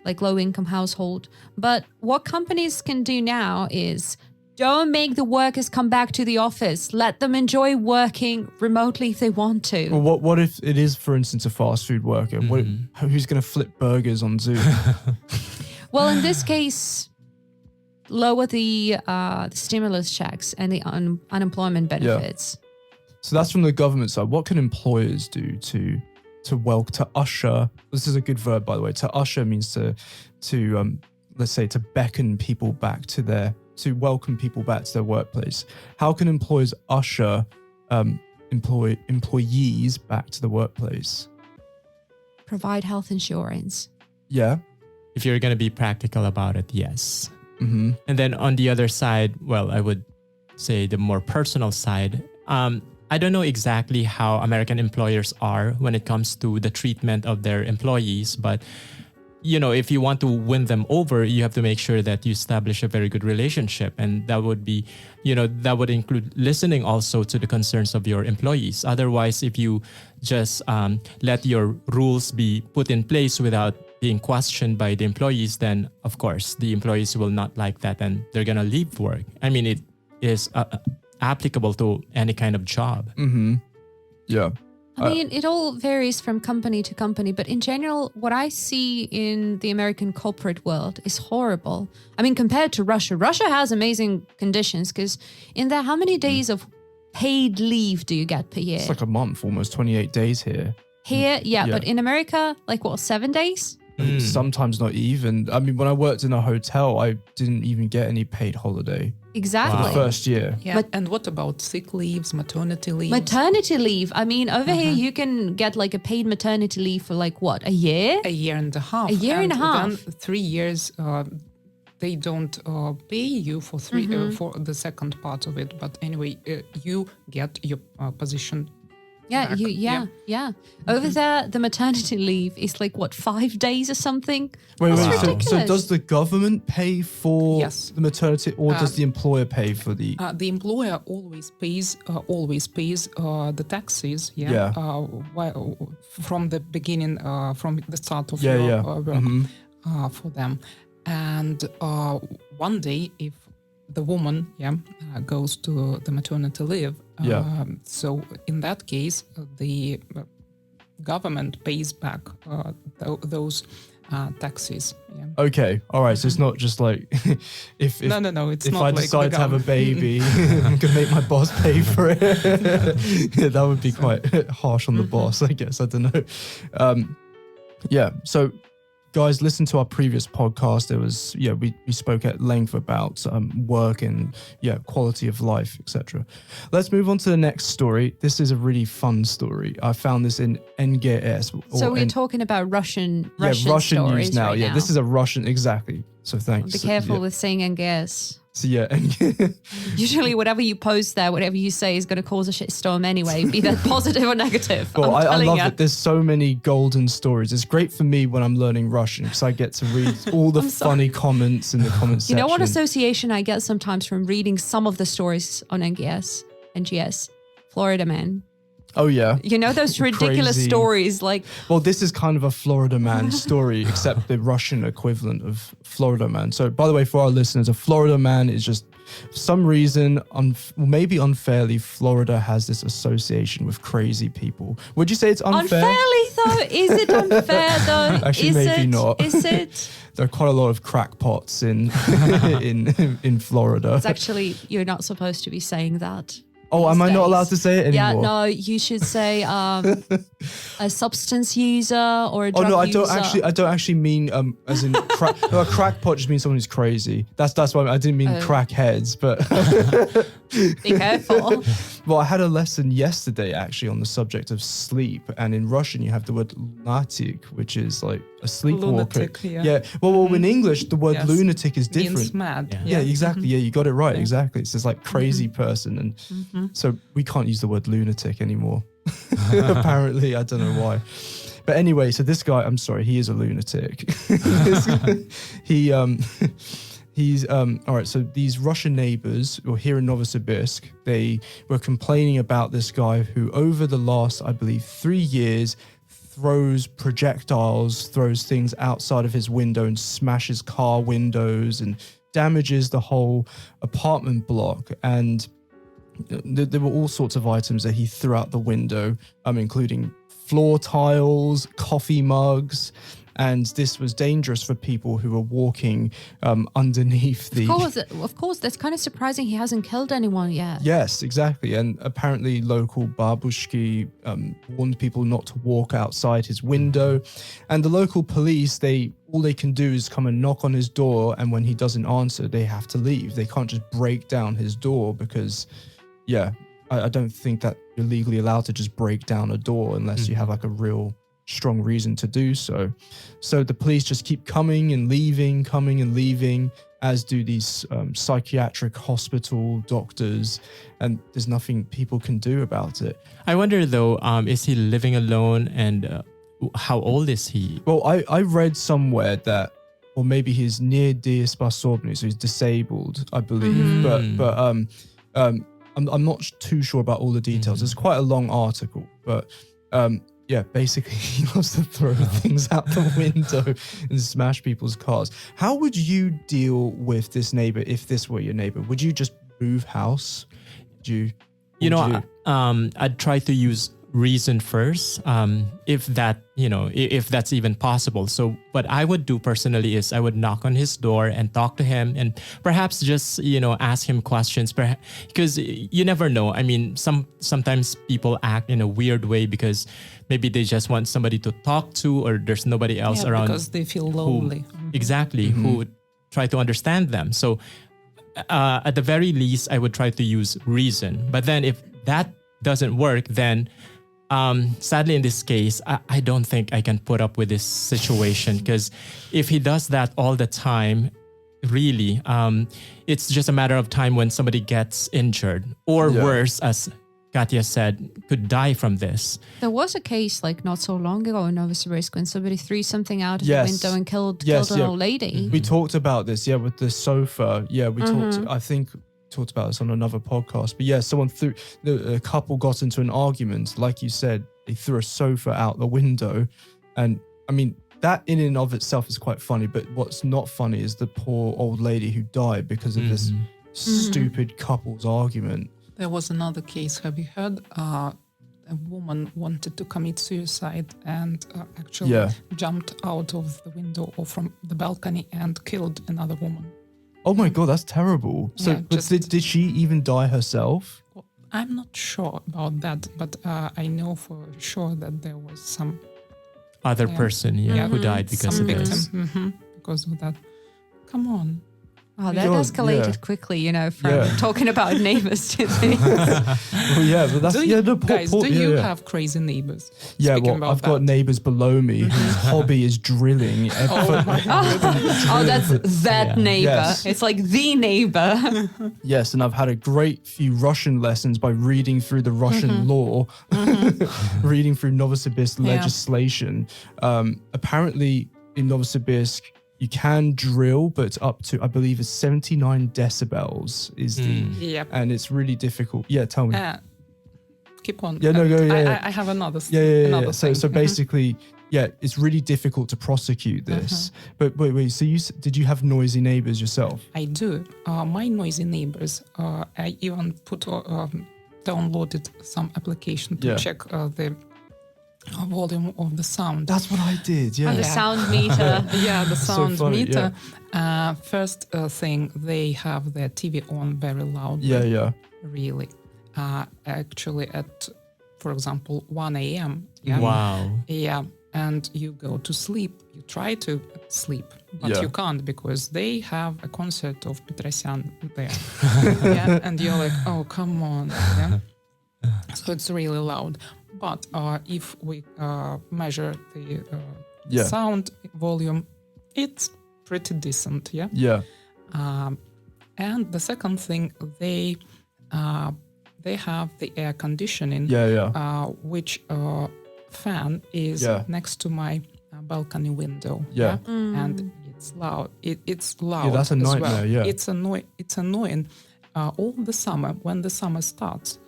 C: like low income household. But what companies can do now is don't make the workers come back to the office. Let them enjoy working remotely if they want to.
A: Well, what if it is, for instance, a fast food worker? Who's going to flip burgers on Zoom?
C: Well, in this case, lower the stimulus checks and the unemployment benefits.
A: So that's from the government side. What can employers do to usher? This is a good verb, by the way. To usher means to let's say to beckon people back to welcome people back to their workplace. How can employers usher employees back to the workplace?
C: Provide health insurance.
A: Yeah.
B: If you're going to be practical about it, yes.
A: And
B: then on the other side, well, I would say the more personal side, I don't know exactly how American employers are when it comes to the treatment of their employees, but if you want to win them over, you have to make sure that you establish a very good relationship. And that would be, that would include listening also to the concerns of your employees. Otherwise, if you just let your rules be put in place without being questioned by the employees, then of course the employees will not like that and they're going to leave work. I mean, it is applicable to any kind of job.
A: Yeah.
C: I mean, it all varies from company to company, but in general, what I see in the American corporate world is horrible. I mean, compared to Russia has amazing conditions, because in there, how many days of paid leave do you get per year?
A: It's like a month, almost 28 days here.
C: Here, but in America, like 7 days?
A: Sometimes not even. I mean, when I worked in a hotel, I didn't even get any paid holiday.
C: Exactly.
A: For the first year.
D: Yeah. And what about sick leaves, maternity leave?
C: Maternity leave. I mean, over here, you can get like a paid maternity leave for like what, a year?
D: A year and a half.
C: A year and a half.
D: Then 3 years, they don't pay you for for the second part of it. But anyway, you get your position
C: Yeah,
D: back.
C: Over there, the maternity leave is like, what, 5 days or something?
A: Wait.
C: Ridiculous.
A: So does the government pay for
D: Yes.
A: the maternity, or does the employer pay for the?
D: The employer always pays the taxes. From the beginning, from the start of your work for them. And one day, if the woman goes to the maternity leave, so in that case, the government pays back those taxes. Yeah.
A: Okay, all right. So it's not just like if
D: no, it's
A: if
D: not
A: I
D: like
A: decide
D: the
A: to have a baby, I'm gonna make my boss pay for it. Yeah, that would be quite harsh on the boss, I guess. I don't know. So guys, listen to our previous podcast. There was we spoke at length about work and quality of life, etc. Let's move on to the next story. This is a really fun story. I found this in NGS.
C: So we're talking about Russian
A: Russian
C: stories
A: news now.
C: right now.
A: This is a Russian, exactly. So thanks.
C: Be careful with saying NGS.
A: So
C: Usually whatever you post there, whatever you say is going to cause a shitstorm anyway, be that positive or negative.
A: Well, I love it. There's so many golden stories. It's great for me when I'm learning Russian because I get to read all the funny comments in the comments section.
C: You know what association I get sometimes from reading some of the stories on NGS? Florida man.
A: Oh, yeah.
C: You know those ridiculous
A: Crazy.
C: Stories like...
A: Well, this is kind of a Florida man story, except the Russian equivalent of Florida man. So, by the way, for our listeners, a Florida man is just, for some reason, maybe unfairly, Florida has this association with crazy people. Would you say it's unfair?
C: Unfairly, though? Is it unfair, though?
A: Actually, maybe not.
C: Is it?
A: There are quite a lot of crackpots in Florida.
C: It's actually, you're not supposed to be saying that.
A: Oh, am I not allowed to say it anymore?
C: Yeah, no, you should say a substance user or a drug user.
A: I don't actually mean as in crack. No, a crackpot just means someone who's crazy. That's why I didn't mean crackheads, but
C: be careful.
A: Well, I had a lesson yesterday actually on the subject of sleep, and in Russian you have the word lunatic, which is like a sleepwalker.
D: Lunatic, yeah.
A: Well, in English the word lunatic is different.
D: Means mad.
A: Yeah, exactly. Yeah, you got it right. Exactly. It's just like crazy person, and so we can't use the word lunatic anymore. Apparently, I don't know why. But anyway, so this guy, I'm sorry, he is a lunatic. He's all right. So these Russian neighbors, or here in Novosibirsk, they were complaining about this guy who, over the last, I believe, 3 years, throws projectiles, throws things outside of his window and smashes car windows and damages the whole apartment block. And there were all sorts of items that he threw out the window, including floor tiles, coffee mugs. And this was dangerous for people who were walking underneath the...
C: Of course, that's kind of surprising he hasn't killed anyone yet.
A: Yes, exactly. And apparently local babushki warned people not to walk outside his window. And the local police, all they can do is come and knock on his door. And when he doesn't answer, they have to leave. They can't just break down his door because, I don't think that you're legally allowed to just break down a door unless you have like a real... strong reason to do so. So the police just keep coming and leaving, as do these psychiatric hospital doctors, and there's nothing people can do about it.
B: I wonder though, is he living alone, and how old is he?
A: Well, I read somewhere that, or maybe he's недееспособный, so he's disabled, I believe. But I'm not too sure about all the details. It's quite a long article, but basically he loves to throw things out the window and smash people's cars. How would you deal with this neighbor if this were your neighbor? Would you just move house?
B: I'd try to use reason first, if that's even possible. So what I would do personally is I would knock on his door and talk to him, and perhaps just ask him questions, because you never know. I mean, sometimes people act in a weird way because maybe they just want somebody to talk to, or there's nobody else around
D: because they feel lonely.
B: Who would try to understand them. So at the very least, I would try to use reason. But then if that doesn't work, then sadly in this case, I don't think I can put up with this situation, because if he does that all the time, really, it's just a matter of time when somebody gets injured, or worse, as Katya said, could die from this.
C: There was a case like not so long ago in Novosibirsk when somebody threw something out of the window and killed an old lady.
A: We talked about this, with the sofa. Yeah, we talked about this on another podcast. But someone a couple got into an argument. Like you said, they threw a sofa out the window. And I mean, that in and of itself is quite funny. But what's not funny is the poor old lady who died because of this stupid couple's argument.
D: There was another case, have you heard? A woman wanted to commit suicide and actually jumped out of the window or from the balcony and killed another woman.
A: Oh my God, that's terrible. So did she even die herself?
D: Well, I'm not sure about that, but I know for sure that there was some
B: other person who died because of this.
D: Because of that. Come on.
C: Oh, that escalated quickly, from talking about neighbours to this.
A: But that's
D: do you have crazy neighbours?
A: Yeah, I've got neighbours below me whose hobby is drilling.
C: That's that neighbour. Yes. It's like the neighbour.
A: Yes, and I've had a great few Russian lessons by reading through the Russian law, reading through Novosibirsk legislation. Apparently, in Novosibirsk, you can drill, but up to, I believe, it's 79 decibels is and it's really difficult. Yeah, tell me.
D: Keep on.
A: Yeah, no, go.
D: I have another.
A: Another thing. So basically, it's really difficult to prosecute this. But wait. So did you have noisy neighbors yourself?
D: I do. My noisy neighbors. I even downloaded some application to check the volume of the sound.
A: That's what I did,
C: the sound meter.
D: The sound meter. First thing, they have their TV on very loudly. Really. Actually at, for example, 1 a.m.
B: Wow.
D: Yeah, and you go to sleep. You try to sleep, but you can't because they have a concert of Petrosyan there. And you're like, oh, come on. Yeah? So it's really loud. But if we measure the sound volume, it's pretty decent, and the second thing, they have the air conditioning, which fan is next to my balcony window, and it's loud. It's loud.
A: Yeah, that's a nightmare.
D: Well. It's annoying. All the summer when the summer starts,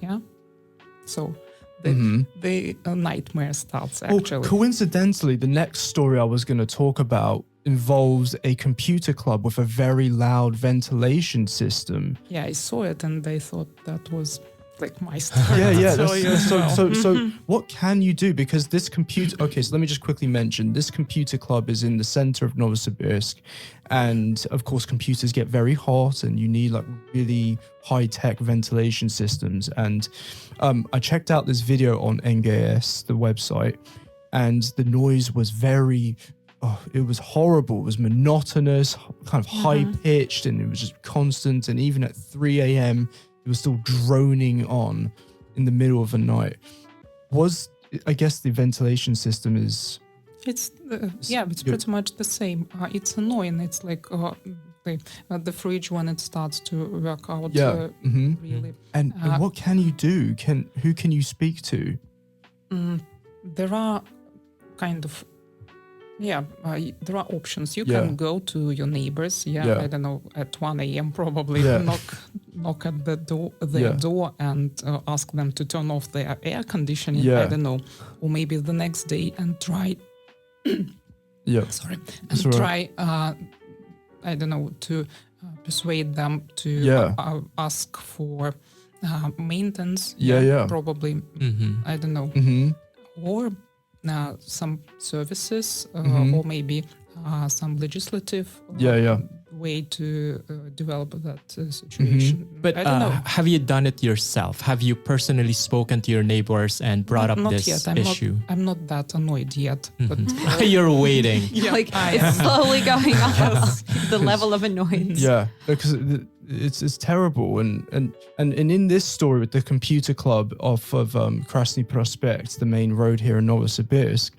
D: So. The nightmare starts, actually.
A: Well, coincidentally, the next story I was going to talk about involves a computer club with a very loud ventilation system.
D: Yeah, I saw it and I thought that was like my story.
A: So what can you do? Because this computer... Okay, so let me just quickly mention. This computer club is in the center of Novosibirsk. And of course, computers get very hot and you need like really high-tech ventilation systems. And I checked out this video on NGS, the website, and the noise was it was horrible. It was monotonous, kind of high-pitched, and it was just constant. And even at 3 a.m., it was still droning on in the middle of the night. I guess the ventilation system is...
D: It's pretty much the same. It's annoying. It's like the fridge when it starts to work out. Really.
A: And what can you do? Who can you speak to?
D: There are kind of there are options. You can go to your neighbors. I don't know, at 1 a.m. probably knock at the door, door and ask them to turn off their air conditioning. I don't know, or maybe the next day and try. Try, I don't know, to persuade them to ask for maintenance. Probably. I don't know. Or some services, or maybe some legislative way to develop that situation.
B: But
D: I don't know.
B: Have you done it yourself? Have you personally spoken to your neighbors and brought up this issue?
D: I'm not that annoyed yet. But
B: you're waiting.
C: It's slowly going up the level of annoyance.
A: Yeah, because it's terrible. And in this story with the computer club off of Krasny Prospect, the main road here in Novosibirsk,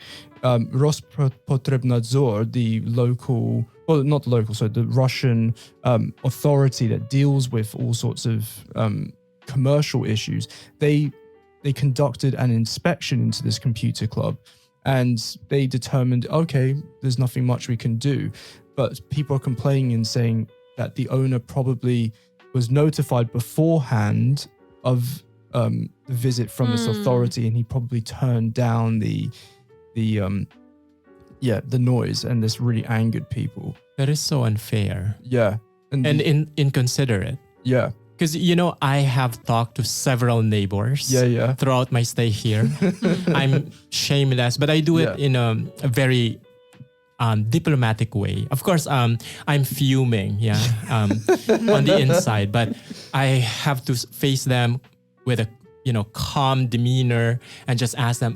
A: Rospotrebnadzor, the Russian authority that deals with all sorts of commercial issues, they they conducted an inspection into this computer club, and they determined, okay, there's nothing much we can do. But people are complaining and saying that the owner probably was notified beforehand of the visit from this authority, and he probably turned down the noise, and this really angered people.
B: That is so unfair.
A: Yeah.
B: And inconsiderate.
A: Yeah.
B: Because, I have talked to several neighbors throughout my stay here. I'm shameless, but I do it in a very diplomatic way. Of course, I'm fuming, on the inside, but I have to face them with a, calm demeanor and just ask them,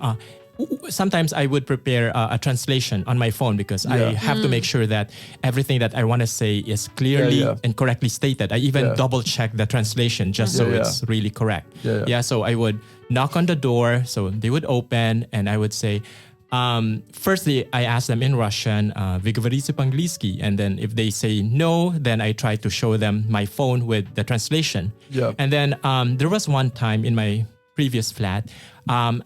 B: sometimes I would prepare a translation on my phone because I have to make sure that everything that I want to say is clearly and correctly stated. I even double check the translation just so it's really correct. So I would knock on the door, so they would open, and I would say, firstly, I ask them in Russian, "Вы говорите по-английски?" And then if they say no, then I try to show them my phone with the translation. And then there was one time in my previous flat,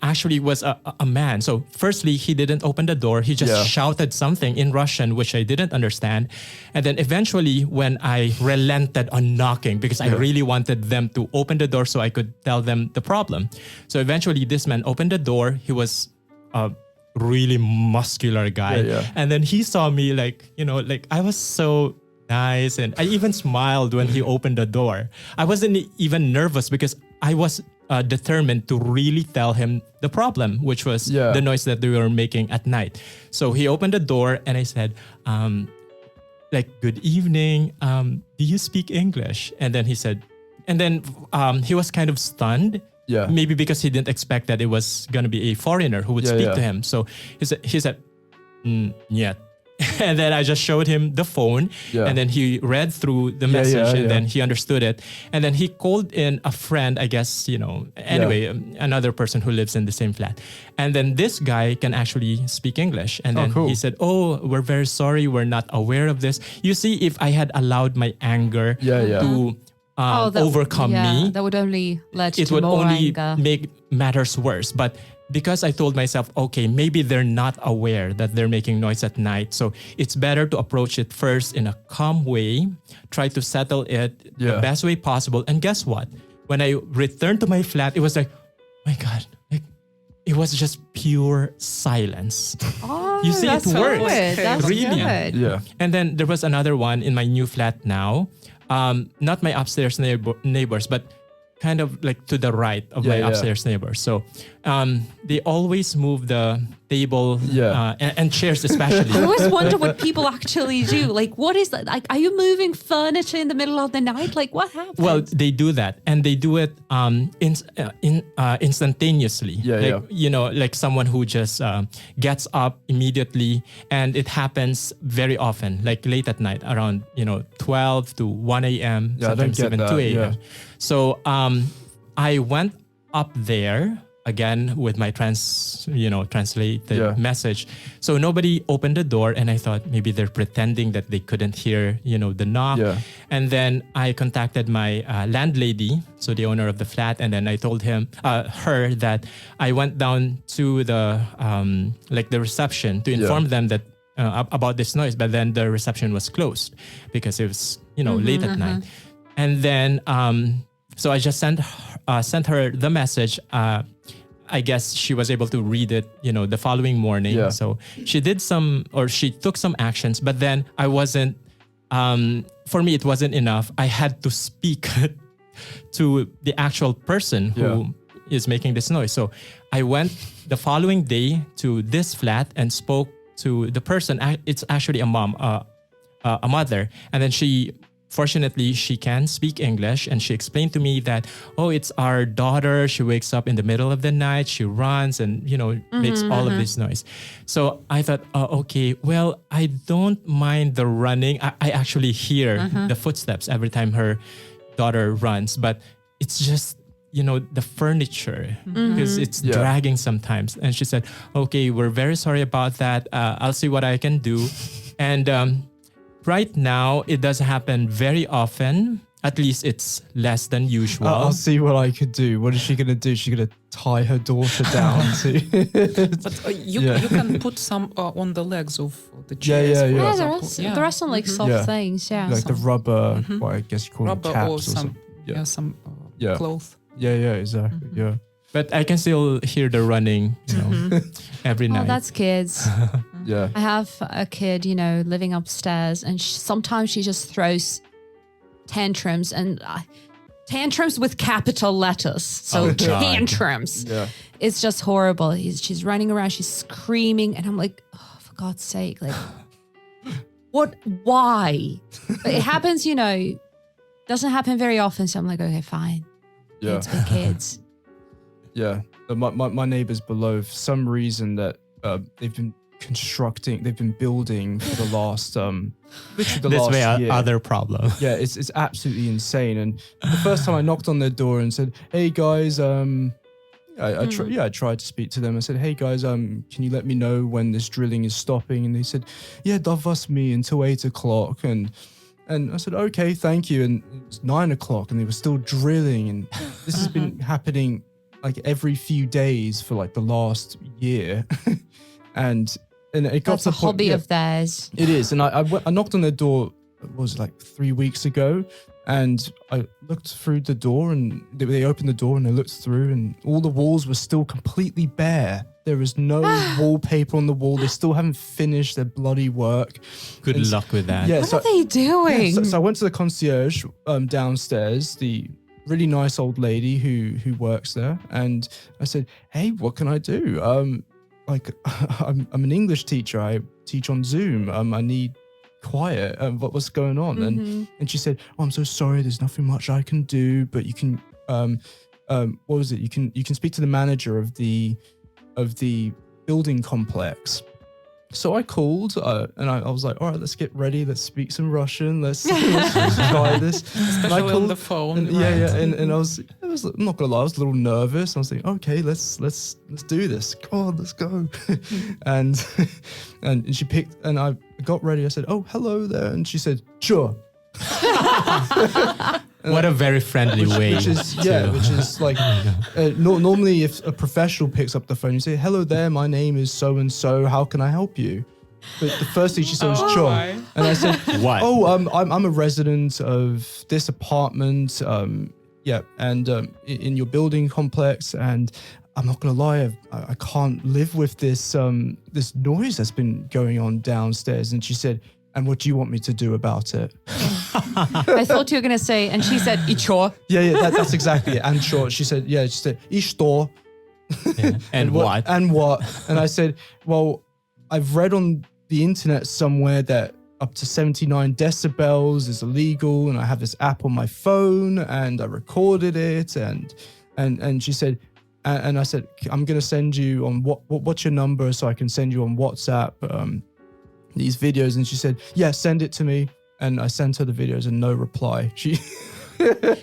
B: actually was a man. So firstly, he didn't open the door. He just shouted something in Russian, which I didn't understand. And then eventually, when I relented on knocking, because I really wanted them to open the door so I could tell them the problem. So eventually, this man opened the door. He was a really muscular guy. And then he saw me like I was so nice. And I even smiled when he opened the door. I wasn't even nervous because I was determined to really tell him the problem, which was the noise that they were making at night. So he opened the door and I said, "Good evening. Do you speak English?" And then he said, he was kind of stunned. Maybe because he didn't expect that it was going to be a foreigner who would speak to him. So he said, "Yeah." And then I just showed him the phone, and then he read through the message, and then he understood it. And then he called in a friend, I guess, another person who lives in the same flat. And then this guy can actually speak English. And then he said, "Oh, we're very sorry. We're not aware of this." You see, if I had allowed my anger to overcome me,
C: that would only lead to
B: it would
C: more
B: only
C: anger.
B: make matters worse. But because I told myself, okay, maybe they're not aware that they're making noise at night, so it's better to approach it first in a calm way, try to settle it the best way possible. And guess what? When I returned to my flat, it was like, my God, it was just pure silence.
C: Oh,
B: you see, it works.
C: Good. That's
B: really
C: good.
A: Yeah.
B: And then there was another one in my new flat now. Not my upstairs neighbors, but kind of like to the right of my upstairs neighbors. So they always move the table and chairs especially.
C: I always wonder what people actually do. Like, what is that? Like, are you moving furniture in the middle of the night? Like, what happens?
B: Well, they do that, and they do it instantaneously. Like someone who just gets up immediately, and it happens very often, like late at night, around 12 to 1 a.m. sometimes even 2 a.m. So I went up there again with my translated message. So nobody opened the door, and I thought maybe they're pretending that they couldn't hear, the knock. And then I contacted my landlady, so the owner of the flat, and then I told her that I went down to the the reception to inform them that about this noise, but then the reception was closed because it was late at night. And then so I just sent her the message. I guess she was able to read it, the following morning. So she took some actions, but then I wasn't, for me, it wasn't enough. I had to speak to the actual person who is making this noise. So I went the following day to this flat and spoke to the person. It's actually a mom, a mother. And then fortunately, she can speak English, and she explained to me that, it's our daughter. She wakes up in the middle of the night. She runs and, makes all of this noise. So I thought, okay, well, I don't mind the running. I actually hear the footsteps every time her daughter runs, but it's just, the furniture, because it's dragging sometimes. And she said, okay, we're very sorry about that. I'll see what I can do. And right now, it does happen very often. at least it's less than usual.
A: I'll see what I could do. What is she going to do? She's going to tie her daughter down to...
D: But you can put some on the legs of the chairs.
C: Yeah, there are some like soft things,
A: like the rubber, what I guess you call
D: rubber
A: them, caps
D: or
A: something.
D: some cloth.
A: Yeah, exactly. Yeah.
B: But I can still hear the running, every night.
C: Oh, that's kids.
A: Yeah.
C: I have a kid, living upstairs, and sometimes she just throws tantrums, and tantrums with capital letters. So tantrums.
A: Yeah.
C: It's just horrible. She's running around, she's screaming, and I'm like, oh, for God's sake, like, what? Why? But it happens, doesn't happen very often. So I'm like, okay, fine.
A: Yeah.
C: Kids with kids.
A: Yeah. My neighbors below, for some reason that they've been building for the last literally the last year.
B: Other problem.
A: Yeah, it's absolutely insane. And the first time I knocked on their door and said, "Hey guys, I tried to speak to them. I said, "Hey guys, can you let me know when this drilling is stopping?" And they said, "Yeah, davas me until 8 o'clock." And I said, "Okay, thank you." And it was 9 o'clock and they were still drilling, and this has been happening like every few days for like the last year. and it got
C: That's
A: to
C: a
A: the point,
C: hobby of theirs.
A: It is. And I knocked on their door, it was like 3 weeks ago, and I looked through the door, and they opened the door and I looked through, and all the walls were still completely bare. There was no wallpaper on the wall. They still haven't finished their bloody work.
B: Good luck with that.
A: Yeah,
C: What are they doing?
A: Yeah, so I went to the concierge downstairs, the really nice old lady who works there, and I said, "Hey, what can I do? I'm an English teacher. I teach on Zoom. I need quiet. What's going on?" And she said, "Oh, I'm so sorry. There's nothing much I can do, but you can what was it? You can speak to the manager of the building complex." So I called and I was like, "All right, let's get ready. Let's speak some Russian. Let's try this."
D: Especially
A: and I called
D: on the phone.
A: And, and I was I'm not gonna lie, I was a little nervous. I was like, "Okay, let's do this. Come on, let's go." and she picked, and I got ready. I said, "Oh, hello there," and she said, "Sure."
B: What a very friendly way.
A: Which is like, normally if a professional picks up the phone, you say, "Hello there, my name is so-and-so, how can I help you?" But the first thing she said was, "Sure." And I said,
B: "What?"
A: "Oh, I'm a resident of this apartment, in your building complex, and I'm not gonna lie, I can't live with this this noise that's been going on downstairs." And she said, "And what do you want me to do about it?"
C: I thought you were going to say, and she said, "Icho."
A: Yeah, that's exactly it. And short, she said, "Ishto."
B: Yeah. And what?
A: And what? And I said, "Well, I've read on the internet somewhere that up to 79 decibels is illegal, and I have this app on my phone, and I recorded it." And she said, and I said, "I'm going to send you on what's your number so I can send you on WhatsApp these videos." And she said, "Yeah, send it to me." And I sent her the videos and no reply. She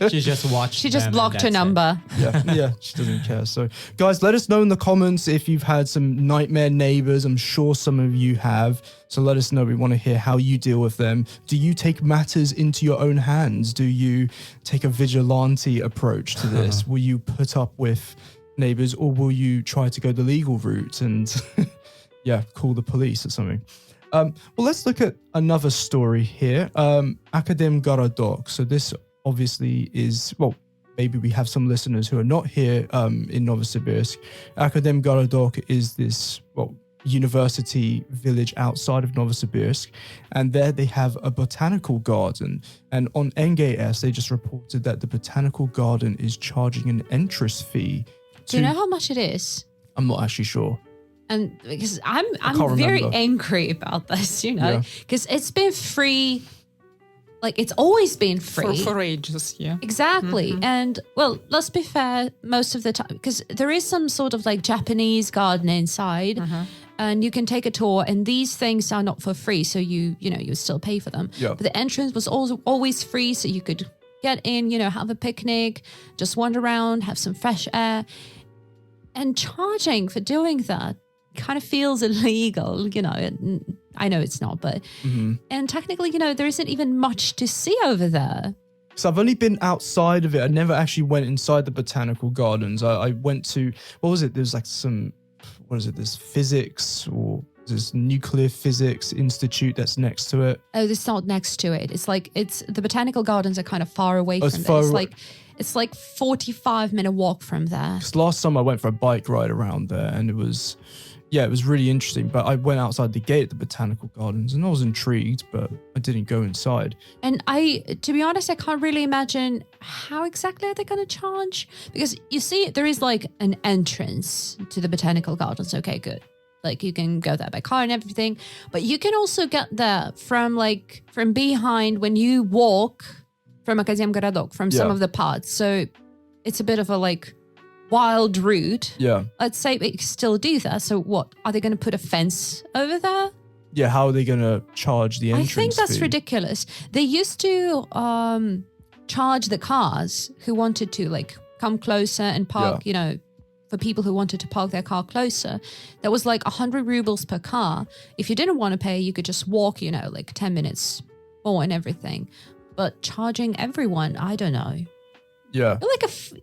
B: just watched.
C: She just blocked her number.
A: Yeah, she doesn't care. So, guys, let us know in the comments if you've had some nightmare neighbors. I'm sure some of you have. So let us know. We want to hear how you deal with them. Do you take matters into your own hands? Do you take a vigilante approach to this? Will you put up with neighbors, or will you try to go the legal route and call the police or something? Well, let's look at another story here. Akadem Garadok. So this obviously is, well, maybe we have some listeners who are not here in Novosibirsk. Akadem Garadok is this, university village outside of Novosibirsk. And there they have a botanical garden. And on NGS, they just reported that the botanical garden is charging an entrance fee.
C: Do you know how much it is?
A: I'm not actually sure.
C: And because I'm very angry about this, because it's been free, like it's always been free
D: for ages, yeah.
C: Exactly. And well, let's be fair, most of the time, because there is some sort of like Japanese garden inside, and you can take a tour, and these things are not for free, so you still pay for them.
A: Yeah.
C: But the entrance was also always free, so you could get in, have a picnic, just wander around, have some fresh air, and charging for doing that kind of feels illegal, I know it's not, but and technically, there isn't even much to see over there.
A: because I've only been outside of it. I never actually went inside the botanical gardens. I went to, what was it? There's like there's physics or this nuclear physics institute that's next to it.
C: Oh, it's not next to it. It's the botanical gardens are kind of far away from there. It's like 45-minute walk from there.
A: Because last time I went for a bike ride around there, and it was really interesting. But I went outside the gate at the botanical gardens, and I was intrigued, but I didn't go inside.
C: And to be honest, I can't really imagine how exactly are they going to charge, because you see, there is like an entrance to the botanical gardens. Okay, good. Like you can go there by car and everything, but you can also get there from behind when you walk from Академгородок, from some of the parts. So it's a bit of a like wild route.
A: Yeah.
C: Let's say we can still do that. So what, are they going to put a fence over there?
A: Yeah, how are they going to charge the entrance
C: I think that's
A: fee?
C: ridiculous. They used to charge the cars who wanted to like come closer and park, for people who wanted to park their car closer. That was like 100 rubles per car. If you didn't want to pay, you could just walk, like 10 minutes more and everything. But charging everyone, I don't know.
A: Yeah.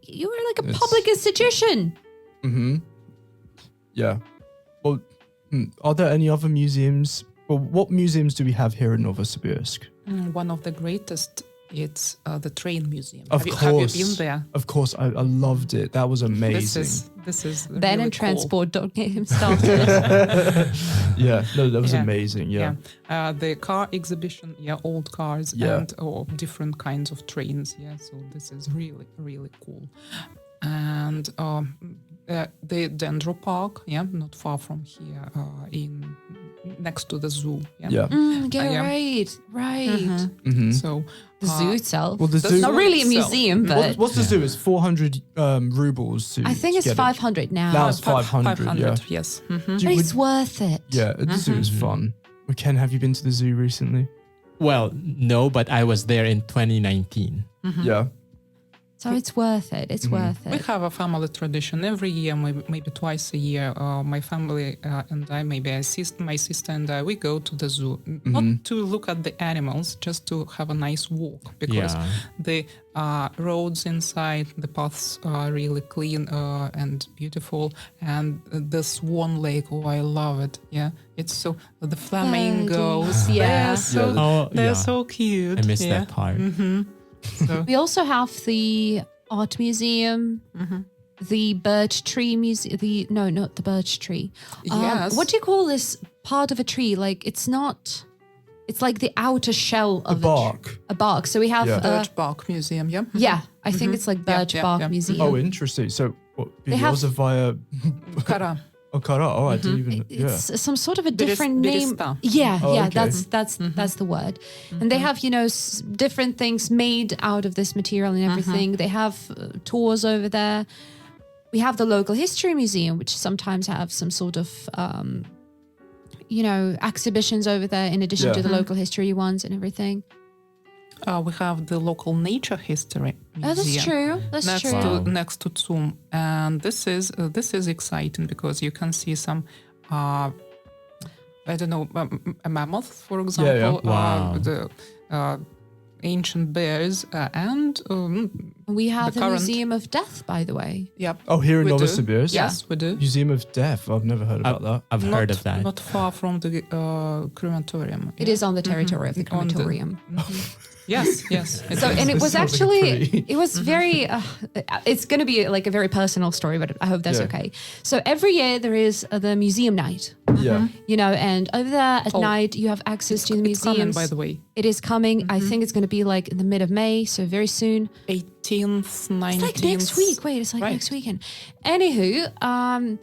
C: You're like a public institution.
A: Mm-hmm. Yeah. Well, are there any other museums? Well, what museums do we have here in Novosibirsk?
D: One of the greatest, it's the train museum.
A: Have you been
D: there?
A: Of course, I loved it. That was amazing.
D: This is
C: Ben
D: really
C: and
D: cool.
C: Transport don't get him started.
A: Yeah, no, that was amazing. Yeah.
D: The car exhibition, old cars and different kinds of trains. Yeah, so this is really, really cool. And the Dendro Park, not far from here, next to the zoo.
C: Right.
A: Mm-hmm.
D: So
C: the zoo itself.
A: Well, the zoo
C: not really a museum, but
A: what's the zoo? It's 400 rubles to.
C: I think it's 500 now.
A: Now it's 500. Yeah.
D: Yes.
C: But it's worth it.
A: Yeah, the zoo is fun. Well, Ken, have you been to the zoo recently?
B: Well, no, but I was there in 2019.
A: Yeah.
C: So it's worth it. It's worth it.
D: We have a family tradition every year, maybe twice a year. My family and I, my sister and I, we go to the zoo, not to look at the animals, just to have a nice walk, because the roads inside, the paths are really clean and beautiful. And the Swan Lake, I love it. Yeah, it's so, the flamingos, they're so cute.
B: I miss that part.
D: So.
C: We also have the art museum, the birch tree museum. No, not the birch tree.
D: Yes.
C: What do you call this part of a tree? Like it's like the outer shell of
A: a bark.
C: So we have
D: birch bark museum. Yeah.
C: Yeah, I think it's like birch bark museum.
A: Oh, interesting. So what? Via
D: Kara.
A: Oh, Kara. Oh, I didn't even.
C: It's some sort of a different name.
D: Birista.
C: Yeah,
A: okay.
C: that's the word. And they have different things made out of this material and everything. They have tours over there. We have the local history museum, which sometimes have some sort of exhibitions over there in addition to the local history ones and everything.
D: We have the local nature history museum.
C: Oh, that's true. That's true.
D: Next to Zoom, and this is exciting because you can see some, a mammoth, for example, the ancient bears, and
C: we have the Museum of Death, by the way.
D: Yep.
A: Oh, here in Novosibirsk?
D: Yes, we do.
A: Museum of Death. I've never heard about that.
B: I've heard of that.
D: Not far from the crematorium.
C: It is on the territory of the crematorium.
D: Yes.
C: And it was actually, it was very, it's going to be like a very personal story, but I hope that's okay. So every year there is the museum night.
A: Yeah.
C: And over there at night you have access to the museums.
D: It's coming, by the way.
C: It is coming. I think it's going to be like in the mid of May, so very soon.
D: 18th, 19th.
C: It's like next week. Wait, it's like next weekend. Anywho,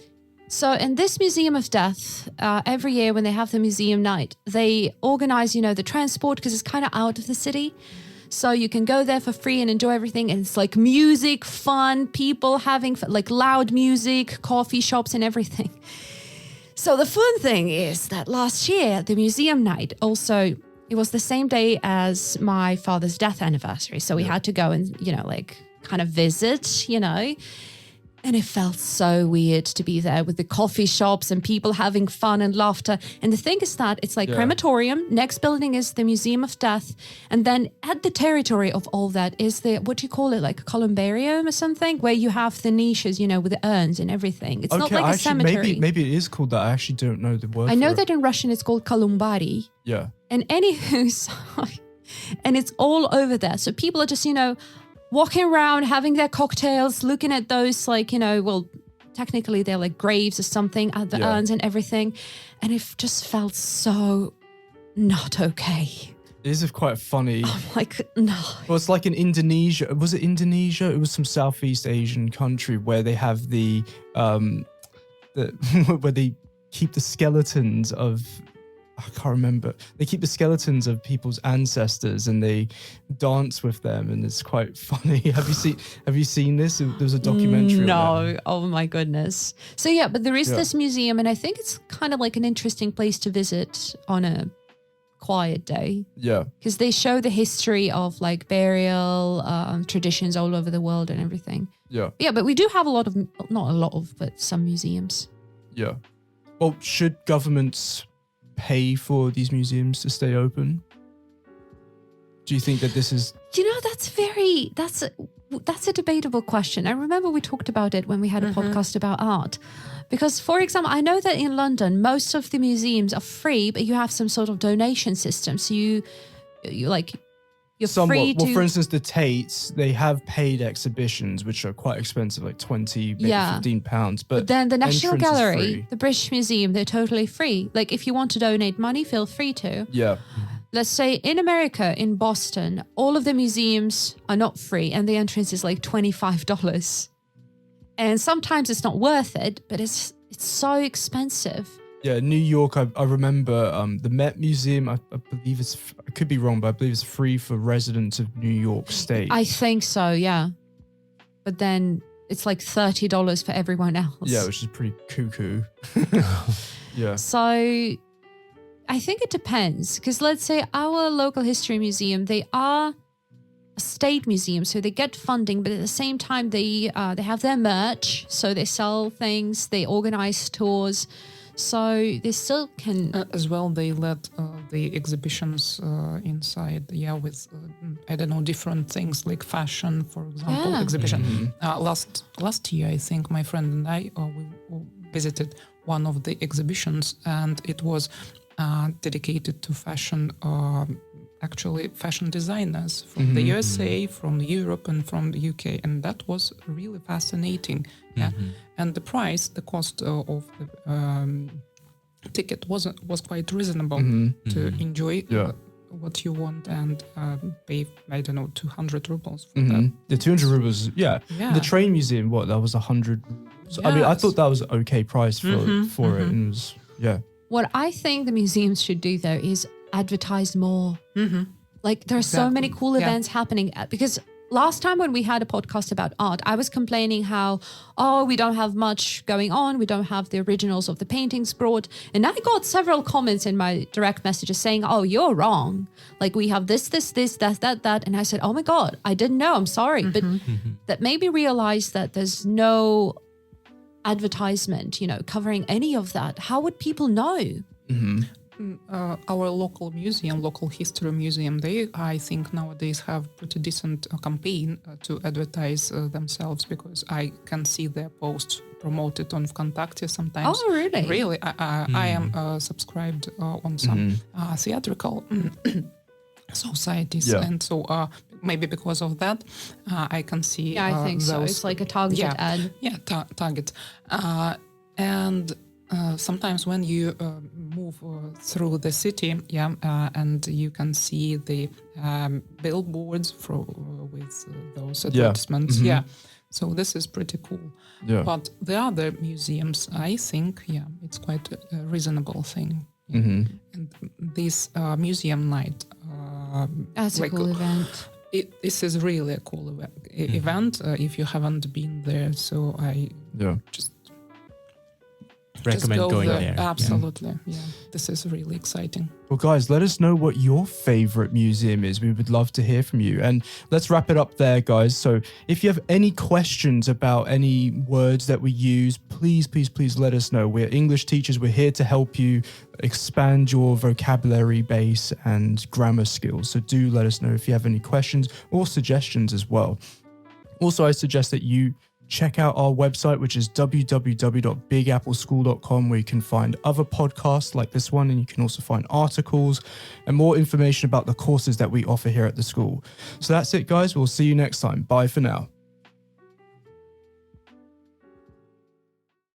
C: so in this Museum of Death, every year when they have the museum night, they organize, the transport because it's kind of out of the city. So you can go there for free and enjoy everything. And it's like music, fun, people having like loud music, coffee shops and everything. So the fun thing is that last year, the museum night also, it was the same day as my father's death anniversary. So we had to go and, kind of visit, And it felt so weird to be there with the coffee shops and people having fun and laughter. And the thing is that it's like crematorium. Next building is the Museum of Death. And then at the territory of all that is the, what do you call it? Like a columbarium or something, where you have the niches, you know, with the urns and everything. It's not like a cemetery.
A: Maybe it is called that. I actually don't know the word.
C: I know that in Russian it's called kalumbari.
A: Yeah.
C: And anywho, and it's all over there. So people are just, you know, walking around, having their cocktails, looking at those, like, you know, well, technically they're like graves or something at the urns and everything. And it just felt so not okay.
A: It is quite funny.
C: I'm like, no.
A: Well, it's like in Indonesia. Was it Indonesia? It was some Southeast Asian country where they have the where they keep the skeletons of, I can't remember. They keep the skeletons of people's ancestors and they dance with them, and it's quite funny. Have you seen this? There was a documentary.
C: No, oh my goodness. So yeah, but there is this museum, and I think it's kind of like an interesting place to visit on a quiet day.
A: Yeah,
C: because they show the history of like burial traditions all over the world and everything.
A: Yeah,
C: but we do have but some museums.
A: Yeah. Well, should governments pay for these museums to stay open? Do you think that this is...
C: You know, that's a debatable question. I remember we talked about it when we had a podcast about art. Because, for example, I know that in London, most of the museums are free, but you have some sort of donation system. So you're
A: somewhat
C: free to...
A: Well, for instance, the Tates, they have paid exhibitions, which are quite expensive, like 20, maybe £15. But
C: then the National Gallery, the British Museum, they're totally free. Like, if you want to donate money, feel free to.
A: Yeah.
C: Let's say in America, in Boston, all of the museums are not free, and the entrance is like $25. And sometimes it's not worth it, but it's so expensive.
A: Yeah, New York, I remember the Met Museum, I believe I could be wrong, but I believe it's free for residents of New York State.
C: I think so, yeah. But then it's like $30 for everyone else.
A: Yeah, which is pretty cuckoo. Yeah.
C: So I think it depends, because let's say our local history museum, they are a state museum, so they get funding, but at the same time they have their merch, so they sell things, they organize tours. So they still can...
D: as well, they let the exhibitions inside, with, I don't know, different things like fashion, for example, exhibition. Last year, I think my friend and I, we visited one of the exhibitions, and it was dedicated to fashion, actually fashion designers from the USA, from Europe, and from the UK. And that was really fascinating. Yeah. And the cost of the ticket was quite reasonable to enjoy what you want, and pay, I don't know, 200 rubles for that.
A: The 200 rubles, The train museum, that was 100. So, I mean, I thought that was an okay price for it. And it was,
C: What I think the museums should do, though, is advertise more. Like, there are so many cool events happening, because last time when we had a podcast about art, I was complaining how, we don't have much going on. We don't have the originals of the paintings brought. And I got several comments in my direct messages saying, you're wrong. Like, we have this, that. And I said, oh my God, I didn't know. I'm sorry. But that made me realize that there's no advertisement, covering any of that. How would people know?
D: Our local museum, local history museum, they, I think, nowadays have pretty decent campaign to advertise themselves, because I can see their posts promoted on Vkontakte sometimes.
C: Oh, really?
D: Really, I am subscribed on some theatrical societies, and so maybe because of that, I can see.
C: Yeah, I think so. It's like a targeted ad.
D: Yeah, target, and. Sometimes when you move through the city, and you can see the billboards with those advertisements, so this is pretty cool. Yeah. But the other museums, I think, it's quite a reasonable thing. And this museum night,
C: that's a cool event.
D: This is really a cool event. If you haven't been there, so I just
B: recommend going there.
D: Absolutely. Yeah. This is really exciting.
A: Well, guys, let us know what your favorite museum is. We would love to hear from you. And let's wrap it up there, guys. So if you have any questions about any words that we use, please let us know. We're English teachers. We're here to help you expand your vocabulary base and grammar skills. So do let us know if you have any questions or suggestions as well. Also, I suggest that you check out our website, which is www.bigappleschool.com, where you can find other podcasts like this one, and you can also find articles and more information about the courses that we offer here at the school. So that's it, guys. We'll see you next time. Bye for now.